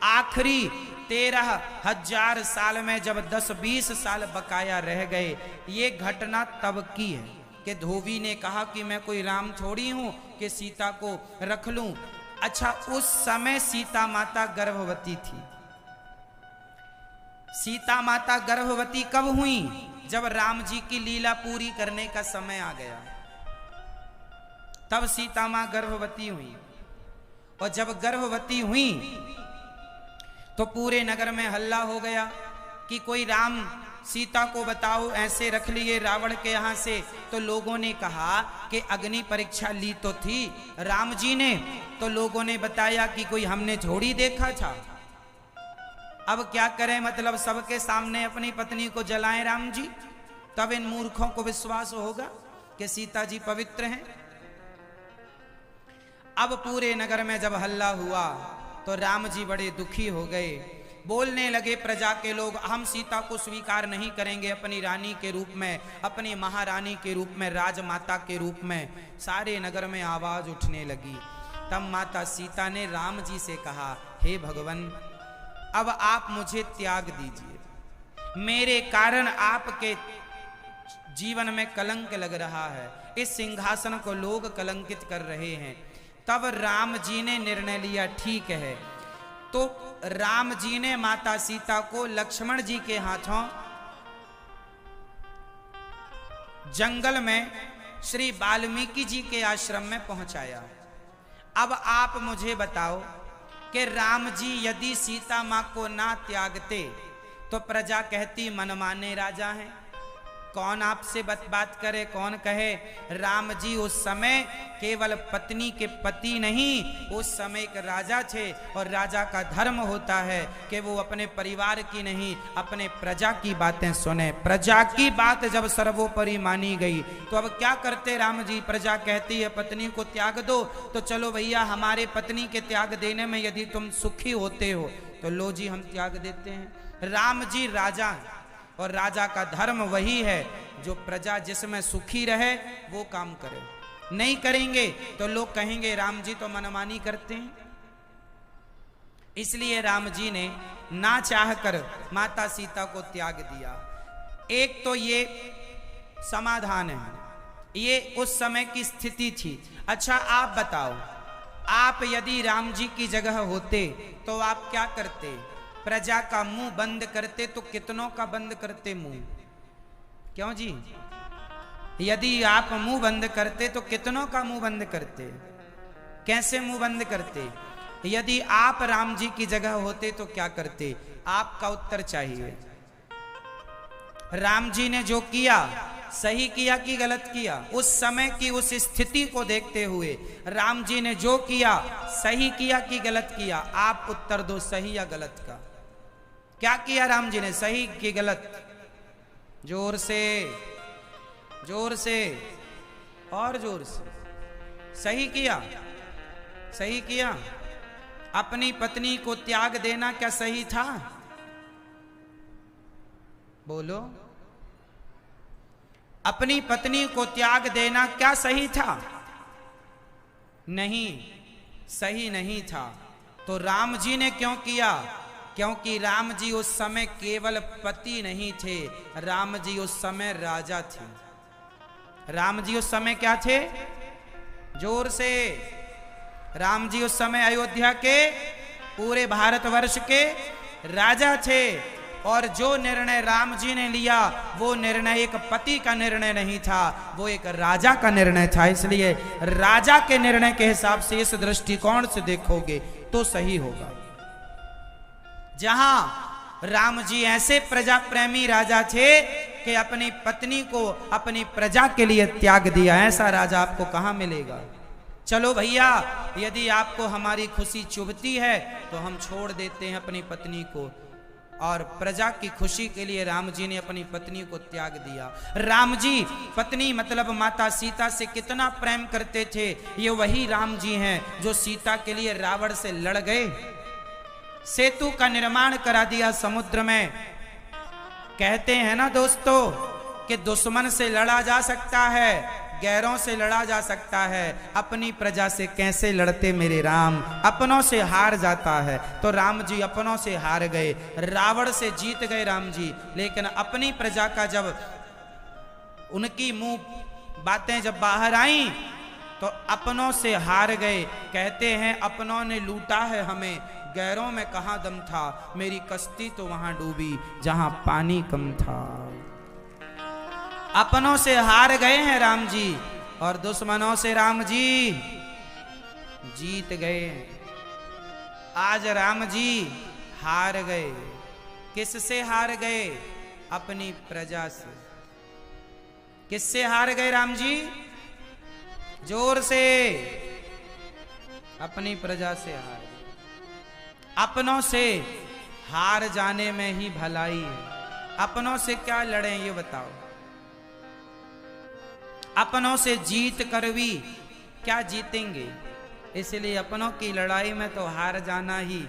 आखिरी 13,000 साल में जब 10-20 साल बकाया रह गए, ये घटना तब की है कि धोबी ने कहा कि मैं कोई राम थोड़ी हूं कि सीता को रख लूं। अच्छा, उस समय सीता माता गर्भवती थी। सीता माता गर्भवती कब हुई? जब राम जी की लीला पूरी करने का समय आ गया, तब सीता मां गर्भवती हुई। और जब गर्भवती हुई तो पूरे नगर में हल्ला हो गया कि कोई राम सीता को बताओ ऐसे रख लिए रावण के यहां से। तो लोगों ने कहा कि अग्नि परीक्षा ली तो थी राम जी ने, तो लोगों ने बताया कि कोई हमने थोड़ी देखा था। अब क्या करें, मतलब सबके सामने अपनी पत्नी को जलाएं राम जी, तब इन मूर्खों को विश्वास होगा कि सीता जी पवित्र हैं। अब पूरे नगर में जब हल्ला हुआ तो राम जी बड़े दुखी हो गए। बोलने लगे प्रजा के लोग, हम सीता को स्वीकार नहीं करेंगे अपनी रानी के रूप में, अपनी महारानी के रूप में, राजमाता के रूप में। सारे नगर में आवाज उठने लगी। तब माता सीता ने राम जी से कहा, हे भगवान, अब आप मुझे त्याग दीजिए, मेरे कारण आपके जीवन में कलंक लग रहा है, इस सिंहासन को लोग कलंकित कर रहे हैं। तब राम जी ने निर्णय लिया, ठीक है। तो राम जी ने माता सीता को लक्ष्मण जी के हाथों जंगल में श्री वाल्मीकि जी के आश्रम में पहुंचाया। अब आप मुझे बताओ कि राम जी यदि सीता मां को ना त्यागते तो प्रजा कहती मनमाने राजा हैं। कौन आपसे बात करे, कौन कहे? राम जी उस समय केवल पत्नी के पति नहीं, उस समय एक राजा थे और राजा का धर्म होता है कि वो अपने परिवार की नहीं, अपने प्रजा की बातें सुने। प्रजा की बात जब सर्वोपरि मानी गई तो अब क्या करते राम जी? प्रजा कहती है पत्नी को त्याग दो, तो चलो भैया, हमारे पत्नी के त्याग देने में यदि तुम सुखी होते हो तो लो जी, हम त्याग देते हैं। राम जी राजा हैं और राजा का धर्म वही है जो प्रजा जिसमें सुखी रहे वो काम करे। नहीं करेंगे तो लोग कहेंगे राम जी तो मनमानी करते हैं। इसलिए राम जी ने ना चाहकर माता सीता को त्याग दिया। एक तो ये समाधान है, ये उस समय की स्थिति थी। अच्छा, आप बताओ, आप यदि राम जी की जगह होते तो आप क्या करते? प्रजा का मुंह बंद करते तो कितनों का बंद करते मुंह? क्यों जी? यदि आप मुंह बंद करते तो कितनों का मुंह बंद करते? कैसे मुंह बंद करते? यदि आप राम जी की जगह होते तो क्या करते? आपका उत्तर चाहिए। राम जी ने जो किया सही किया कि गलत किया? उस समय की उस स्थिति को देखते हुए राम जी ने जो किया सही किया कि गलत किया? आप उत्तर दो, सही या गलत का। क्या किया राम जी ने, सही कि गलत? जोर से, जोर से और जोर से। सही किया, सही किया। अपनी पत्नी को त्याग देना क्या सही था? बोलो, अपनी पत्नी को त्याग देना क्या सही था? नहीं, सही नहीं था। तो राम जी ने क्यों किया? क्योंकि राम जी उस समय केवल पति नहीं थे, राम जी उस समय राजा थे। राम जी उस समय क्या थे? जोर से। राम जी उस समय अयोध्या के, पूरे भारतवर्ष के राजा थे। और जो निर्णय राम जी ने लिया वो निर्णय एक पति का निर्णय नहीं था, वो एक राजा का निर्णय था। इसलिए राजा के निर्णय के हिसाब से, इस दृष्टिकोण से देखोगे तो सही होगा। जहां राम जी ऐसे प्रजा प्रेमी राजा थे कि अपनी पत्नी को अपनी प्रजा के लिए त्याग दिया, ऐसा राजा आपको कहां मिलेगा? चलो भैया, यदि आपको हमारी खुशी चुभती है तो हम छोड़ देते हैं अपनी पत्नी को। और प्रजा की खुशी के लिए राम जी ने अपनी पत्नी को त्याग दिया। राम जी पत्नी मतलब माता सीता से कितना प्रेम करते थे, ये वही राम जी हैं जो सीता के लिए रावण से लड़ गए। सेतु का निर्माण करा दिया समुद्र में। कहते हैं ना दोस्तों कि दुश्मन से लड़ा जा सकता है, गैरों से लड़ा जा सकता है, अपनी प्रजा से कैसे लड़ते मेरे राम, अपनों से हार जाता है। तो राम जी अपनों से हार गए, रावण से जीत गए राम जी, लेकिन अपनी प्रजा का जब उनकी मुंह बातें जब बाहर आई तो अपनों से हार गए। कहते हैं अपनों ने लूटा है हमें, गैरों में कहां दम था, मेरी कश्ती तो वहां डूबी जहां पानी कम था। अपनों से हार गए हैं राम जी और दुश्मनों से राम जी जीत गए। आज राम जी हार गए। किससे हार गए? अपनी प्रजा से। किससे हार गए राम जी? जोर से। अपनी प्रजा से हार गए। अपनों से हार जाने में ही भलाई है। अपनों से क्या लड़ें ये बताओ? अपनों से जीत कर भी क्या जीतेंगे? इसलिए अपनों की लड़ाई में तो हार जाना ही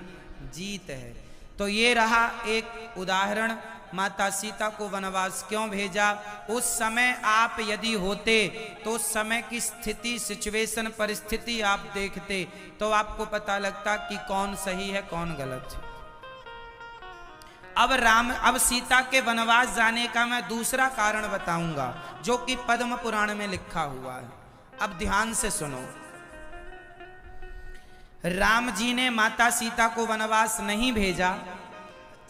जीत है। तो ये रहा एक उदाहरण। माता सीता को वनवास क्यों भेजा? उस समय आप यदि होते तो उस समय की स्थिति, सिचुएशन, परिस्थिति आप देखते तो आपको पता लगता कि कौन सही है कौन गलत है। अब सीता के वनवास जाने का मैं दूसरा कारण बताऊंगा जो कि पद्म पुराण में लिखा हुआ है। अब ध्यान से सुनो। राम जी ने माता सीता को वनवास नहीं भेजा।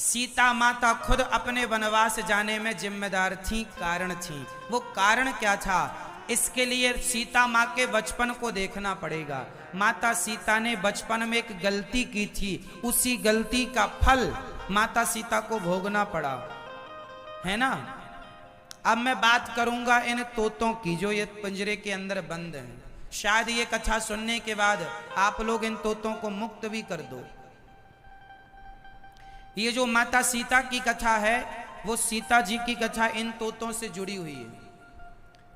सीता माता खुद अपने वनवास जाने में जिम्मेदार थी, कारण थी। वो कारण क्या था? इसके लिए सीता माँ के बचपन को देखना पड़ेगा। माता सीता ने बचपन में एक गलती की थी, उसी गलती का फल माता सीता को भोगना पड़ा, है ना। अब मैं बात करूंगा इन तोतों की जो ये पिंजरे के अंदर बंद हैं। शायद ये कथा सुनने के बाद आप लोग इन तोतों को मुक्त भी कर दो। ये जो माता सीता की कथा है वो सीता जी की कथा इन तोतों से जुड़ी हुई है।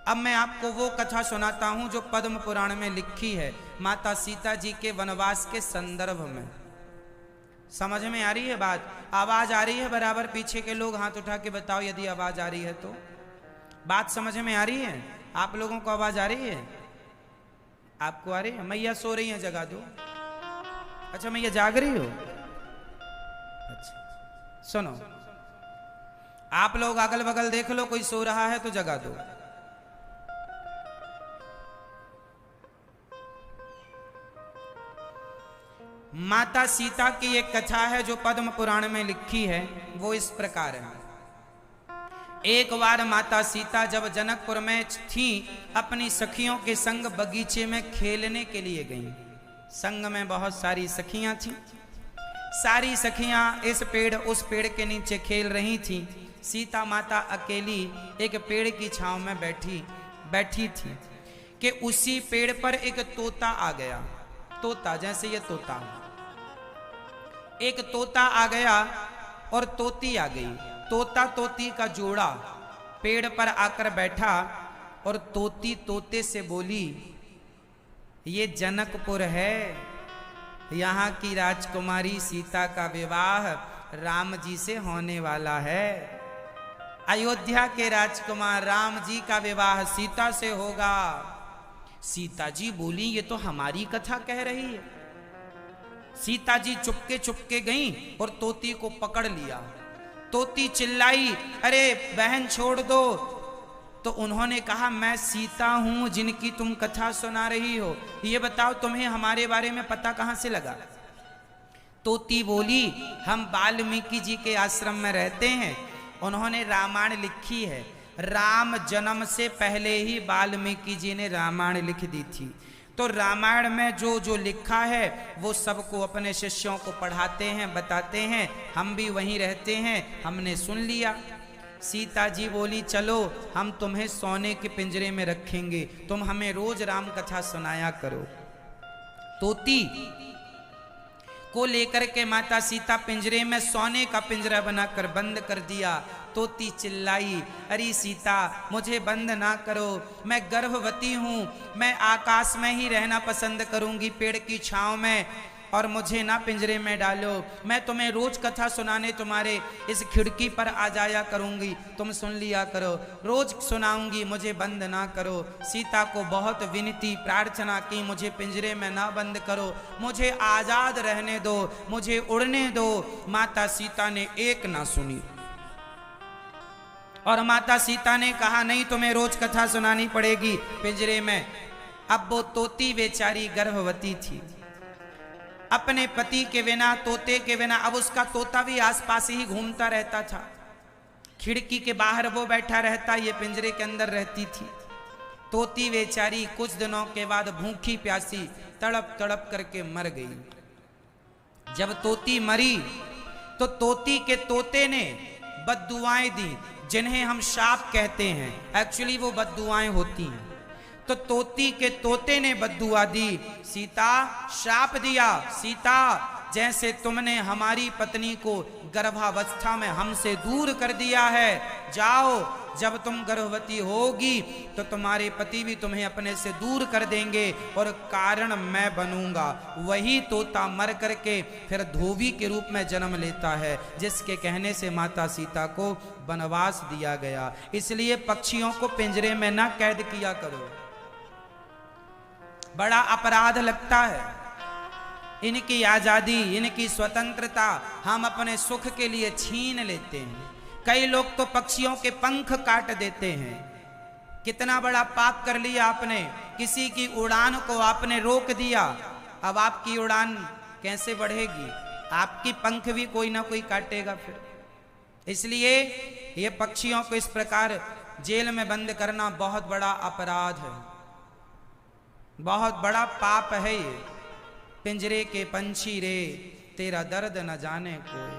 अब मैं आपको वो कथा सुनाता हूं जो पद्म पुराण में लिखी है माता सीता जी के वनवास के संदर्भ में। समझ में आ रही है बात? आवाज आ रही है बराबर? पीछे के लोग हाथ उठा के बताओ यदि आवाज आ रही है तो। बात समझ में आ रही है? आप लोगों को आवाज आ रही है? आपको आ रही है? मैया सो रही है, जगा दो। अच्छा मैया जाग रही हो? अच्छा सुनो, आप लोग अगल बगल देख लो, कोई सो रहा है तो जगा दो। माता सीता की एक कथा है जो पद्म पुराण में लिखी है, वो इस प्रकार है। एक बार माता सीता जब जनकपुर में थी, अपनी सखियों के संग बगीचे में खेलने के लिए गईं। संग में बहुत सारी सखियां थीं। सारी सखियां इस पेड़ उस पेड़ के नीचे खेल रही थीं। सीता माता अकेली एक पेड़ की छांव में बैठी थी कि उसी पेड़ पर एक तोता आ गया। तोता, जैसे ये तोता, एक तोता आ गया और तोती आ गई। तोता तोती का जोड़ा पेड़ पर आकर बैठा और तोती तोते से बोली, ये जनकपुर है, यहाँ की राजकुमारी सीता का विवाह राम जी से होने वाला है। अयोध्या के राजकुमार राम जी का विवाह सीता से होगा। सीता जी बोली, ये तो हमारी कथा कह रही है। सीता जी चुपके गईं और तोती को पकड़ लिया। तोती चिल्लाई, अरे बहन छोड़ दो। तो उन्होंने कहा, मैं सीता हूं जिनकी तुम कथा सुना रही हो, ये बताओ तुम्हें हमारे बारे में पता कहां से लगा? तोती बोली, हम वाल्मीकि जी के आश्रम में रहते हैं, उन्होंने रामायण लिखी है। राम जन्म से पहले ही वाल्मीकि जी ने रामायण लिख दी थी। तो रामायण में जो जो लिखा है वो सबको अपने शिष्यों को पढ़ाते हैं, बताते हैं। हम भी वहीं रहते हैं, हमने सुन लिया। सीता जी बोली, चलो हम तुम्हें सोने के पिंजरे में रखेंगे, तुम हमें रोज राम कथा सुनाया करो। तोती को लेकर के माता सीता पिंजरे में सोने का पिंजरा बनाकर बंद कर दिया। तोती चिल्लाई, अरे सीता मुझे बंद ना करो, मैं गर्भवती हूँ, मैं आकाश में ही रहना पसंद करूंगी, पेड़ की छांव में। और मुझे ना पिंजरे में डालो। मैं तुम्हें रोज कथा सुनाने तुम्हारे इस खिड़की पर आ जाया करूंगी, तुम सुन लिया करो, रोज सुनाऊंगी, मुझे बंद ना करो। सीता को बहुत विनती प्रार्थना की, मुझे पिंजरे में ना बंद करो, मुझे आजाद रहने दो, मुझे उड़ने दो। माता सीता ने एक ना सुनी और माता सीता ने कहा नहीं, तुम्हें रोज कथा सुनानी पड़ेगी पिंजरे में। अब वो तोती बेचारी गर्भवती थी, अपने पति के बिना, तोते के बिना। अब उसका तोता भी आसपास ही घूमता रहता था, खिड़की के बाहर वो बैठा रहता, ये पिंजरे के अंदर रहती थी। तोती बेचारी कुछ दिनों के बाद भूखी प्यासी तड़प तड़प करके मर गई। जब तोती मरी तो तोती के तोते ने बद्दुआएं दी, जिन्हें हम शाप कहते हैं, एक्चुअली वो बद्दुआएं होती हैं। तो तोती के तोते ने बद्दुआ दी, सीता शाप दिया, सीता जैसे तुमने हमारी पत्नी को गर्भावस्था में हमसे दूर कर दिया है, जाओ जब तुम गर्भवती होगी तो तुम्हारे पति भी तुम्हें अपने से दूर कर देंगे और कारण मैं बनूंगा। वही तोता मर करके फिर धोबी के रूप में जन्म लेता है, जिसके कहने से माता सीता को वनवास दिया गया। इसलिए पक्षियों को पिंजरे में ना कैद किया करो, बड़ा अपराध लगता है। इनकी आजादी, इनकी स्वतंत्रता हम अपने सुख के लिए छीन लेते हैं। कई लोग तो पक्षियों के पंख काट देते हैं। कितना बड़ा पाप कर लिया आपने, किसी की उड़ान को आपने रोक दिया, अब आपकी उड़ान कैसे बढ़ेगी? आपकी पंख भी कोई ना कोई काटेगा फिर। इसलिए ये पक्षियों को इस प्रकार जेल में बंद करना बहुत बड़ा अपराध है, बहुत बड़ा पाप है ये। पिंजरे के पंछी रे तेरा दर्द न जाने कोई।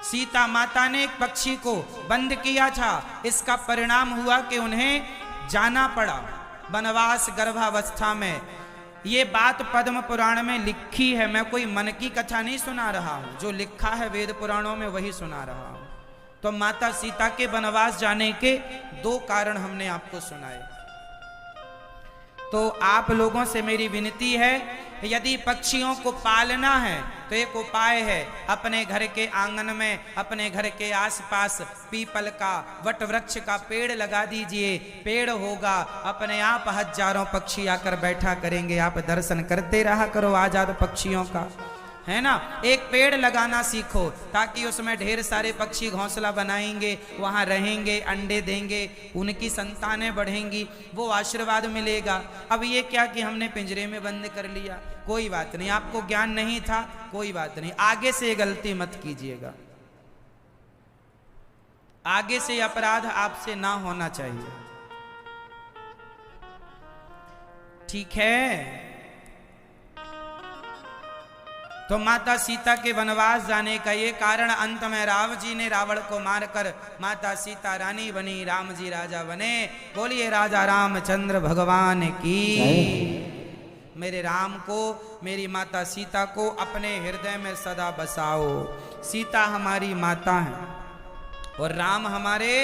सीता माता ने एक पक्षी को बंद किया था, इसका परिणाम हुआ कि उन्हें जाना पड़ा वनवास गर्भावस्था में। ये बात पद्म पुराण में लिखी है, मैं कोई मन की कथा नहीं सुना रहा हूं, जो लिखा है वेद पुराणों में वही सुना रहा हूं। तो माता सीता के वनवास जाने के दो कारण हमने आपको सुनाए। तो आप लोगों से मेरी विनती है, यदि पक्षियों को पालना है तो एक उपाय है, अपने घर के आंगन में, अपने घर के आसपास पीपल का, वट वृक्ष का पेड़ लगा दीजिए। पेड़ होगा, अपने आप हजारों पक्षी आकर बैठा करेंगे, आप दर्शन करते रहा करो आजाद पक्षियों का, है ना। एक पेड़ लगाना सीखो ताकि उसमें ढेर सारे पक्षी घोंसला बनाएंगे, वहां रहेंगे, अंडे देंगे, उनकी संतानें बढ़ेंगी, वो आशीर्वाद मिलेगा। अब ये क्या कि हमने पिंजरे में बंद कर लिया, कोई बात नहीं, आपको ज्ञान नहीं था, कोई बात नहीं, आगे से ये गलती मत कीजिएगा, आगे से अपराध आपसे ना होना चाहिए, ठीक है। तो माता सीता के वनवास जाने का ये कारण, अंत में राम जी ने रावण को मारकर माता सीता रानी बनी, राम जी राजा बने। बोलिए राजा रामचंद्र भगवान की। मेरे राम को, मेरी माता सीता को अपने हृदय में सदा बसाओ। सीता हमारी माता है और राम हमारे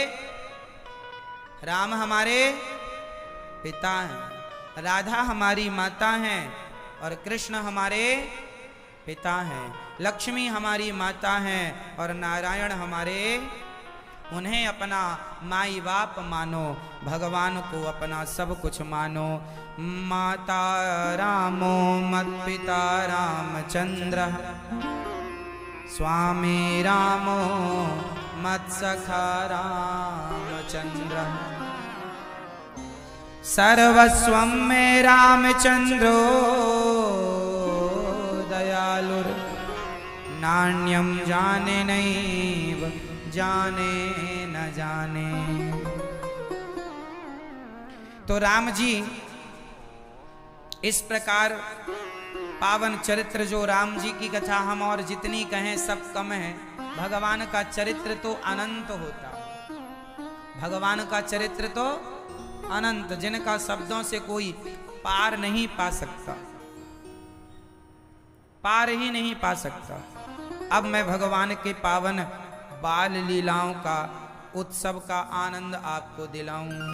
पिता हैं। राधा हमारी माता हैं और कृष्ण हमारे पिता हैं। लक्ष्मी हमारी माता हैं और नारायण हमारे, उन्हें अपना माई बाप मानो, भगवान को अपना सब कुछ मानो। माता रामो मत पिता रामचंद्र, स्वामी रामो मत सखा रामचंद्र, सर्वस्वं में रामचंद्रो दयालुर, नान्यम जाने नैव जाने न जाने। तो राम जी इस प्रकार पावन चरित्र, जो राम जी की कथा हम और जितनी कहें सब कम है। भगवान का चरित्र तो अनंत होता, भगवान का चरित्र तो अनंत, जिनका शब्दों से कोई पार नहीं पा सकता, पार ही नहीं पा सकता। अब मैं भगवान के पावन बाल लीलाओं का, उत्सव का आनंद आपको दिलाऊं।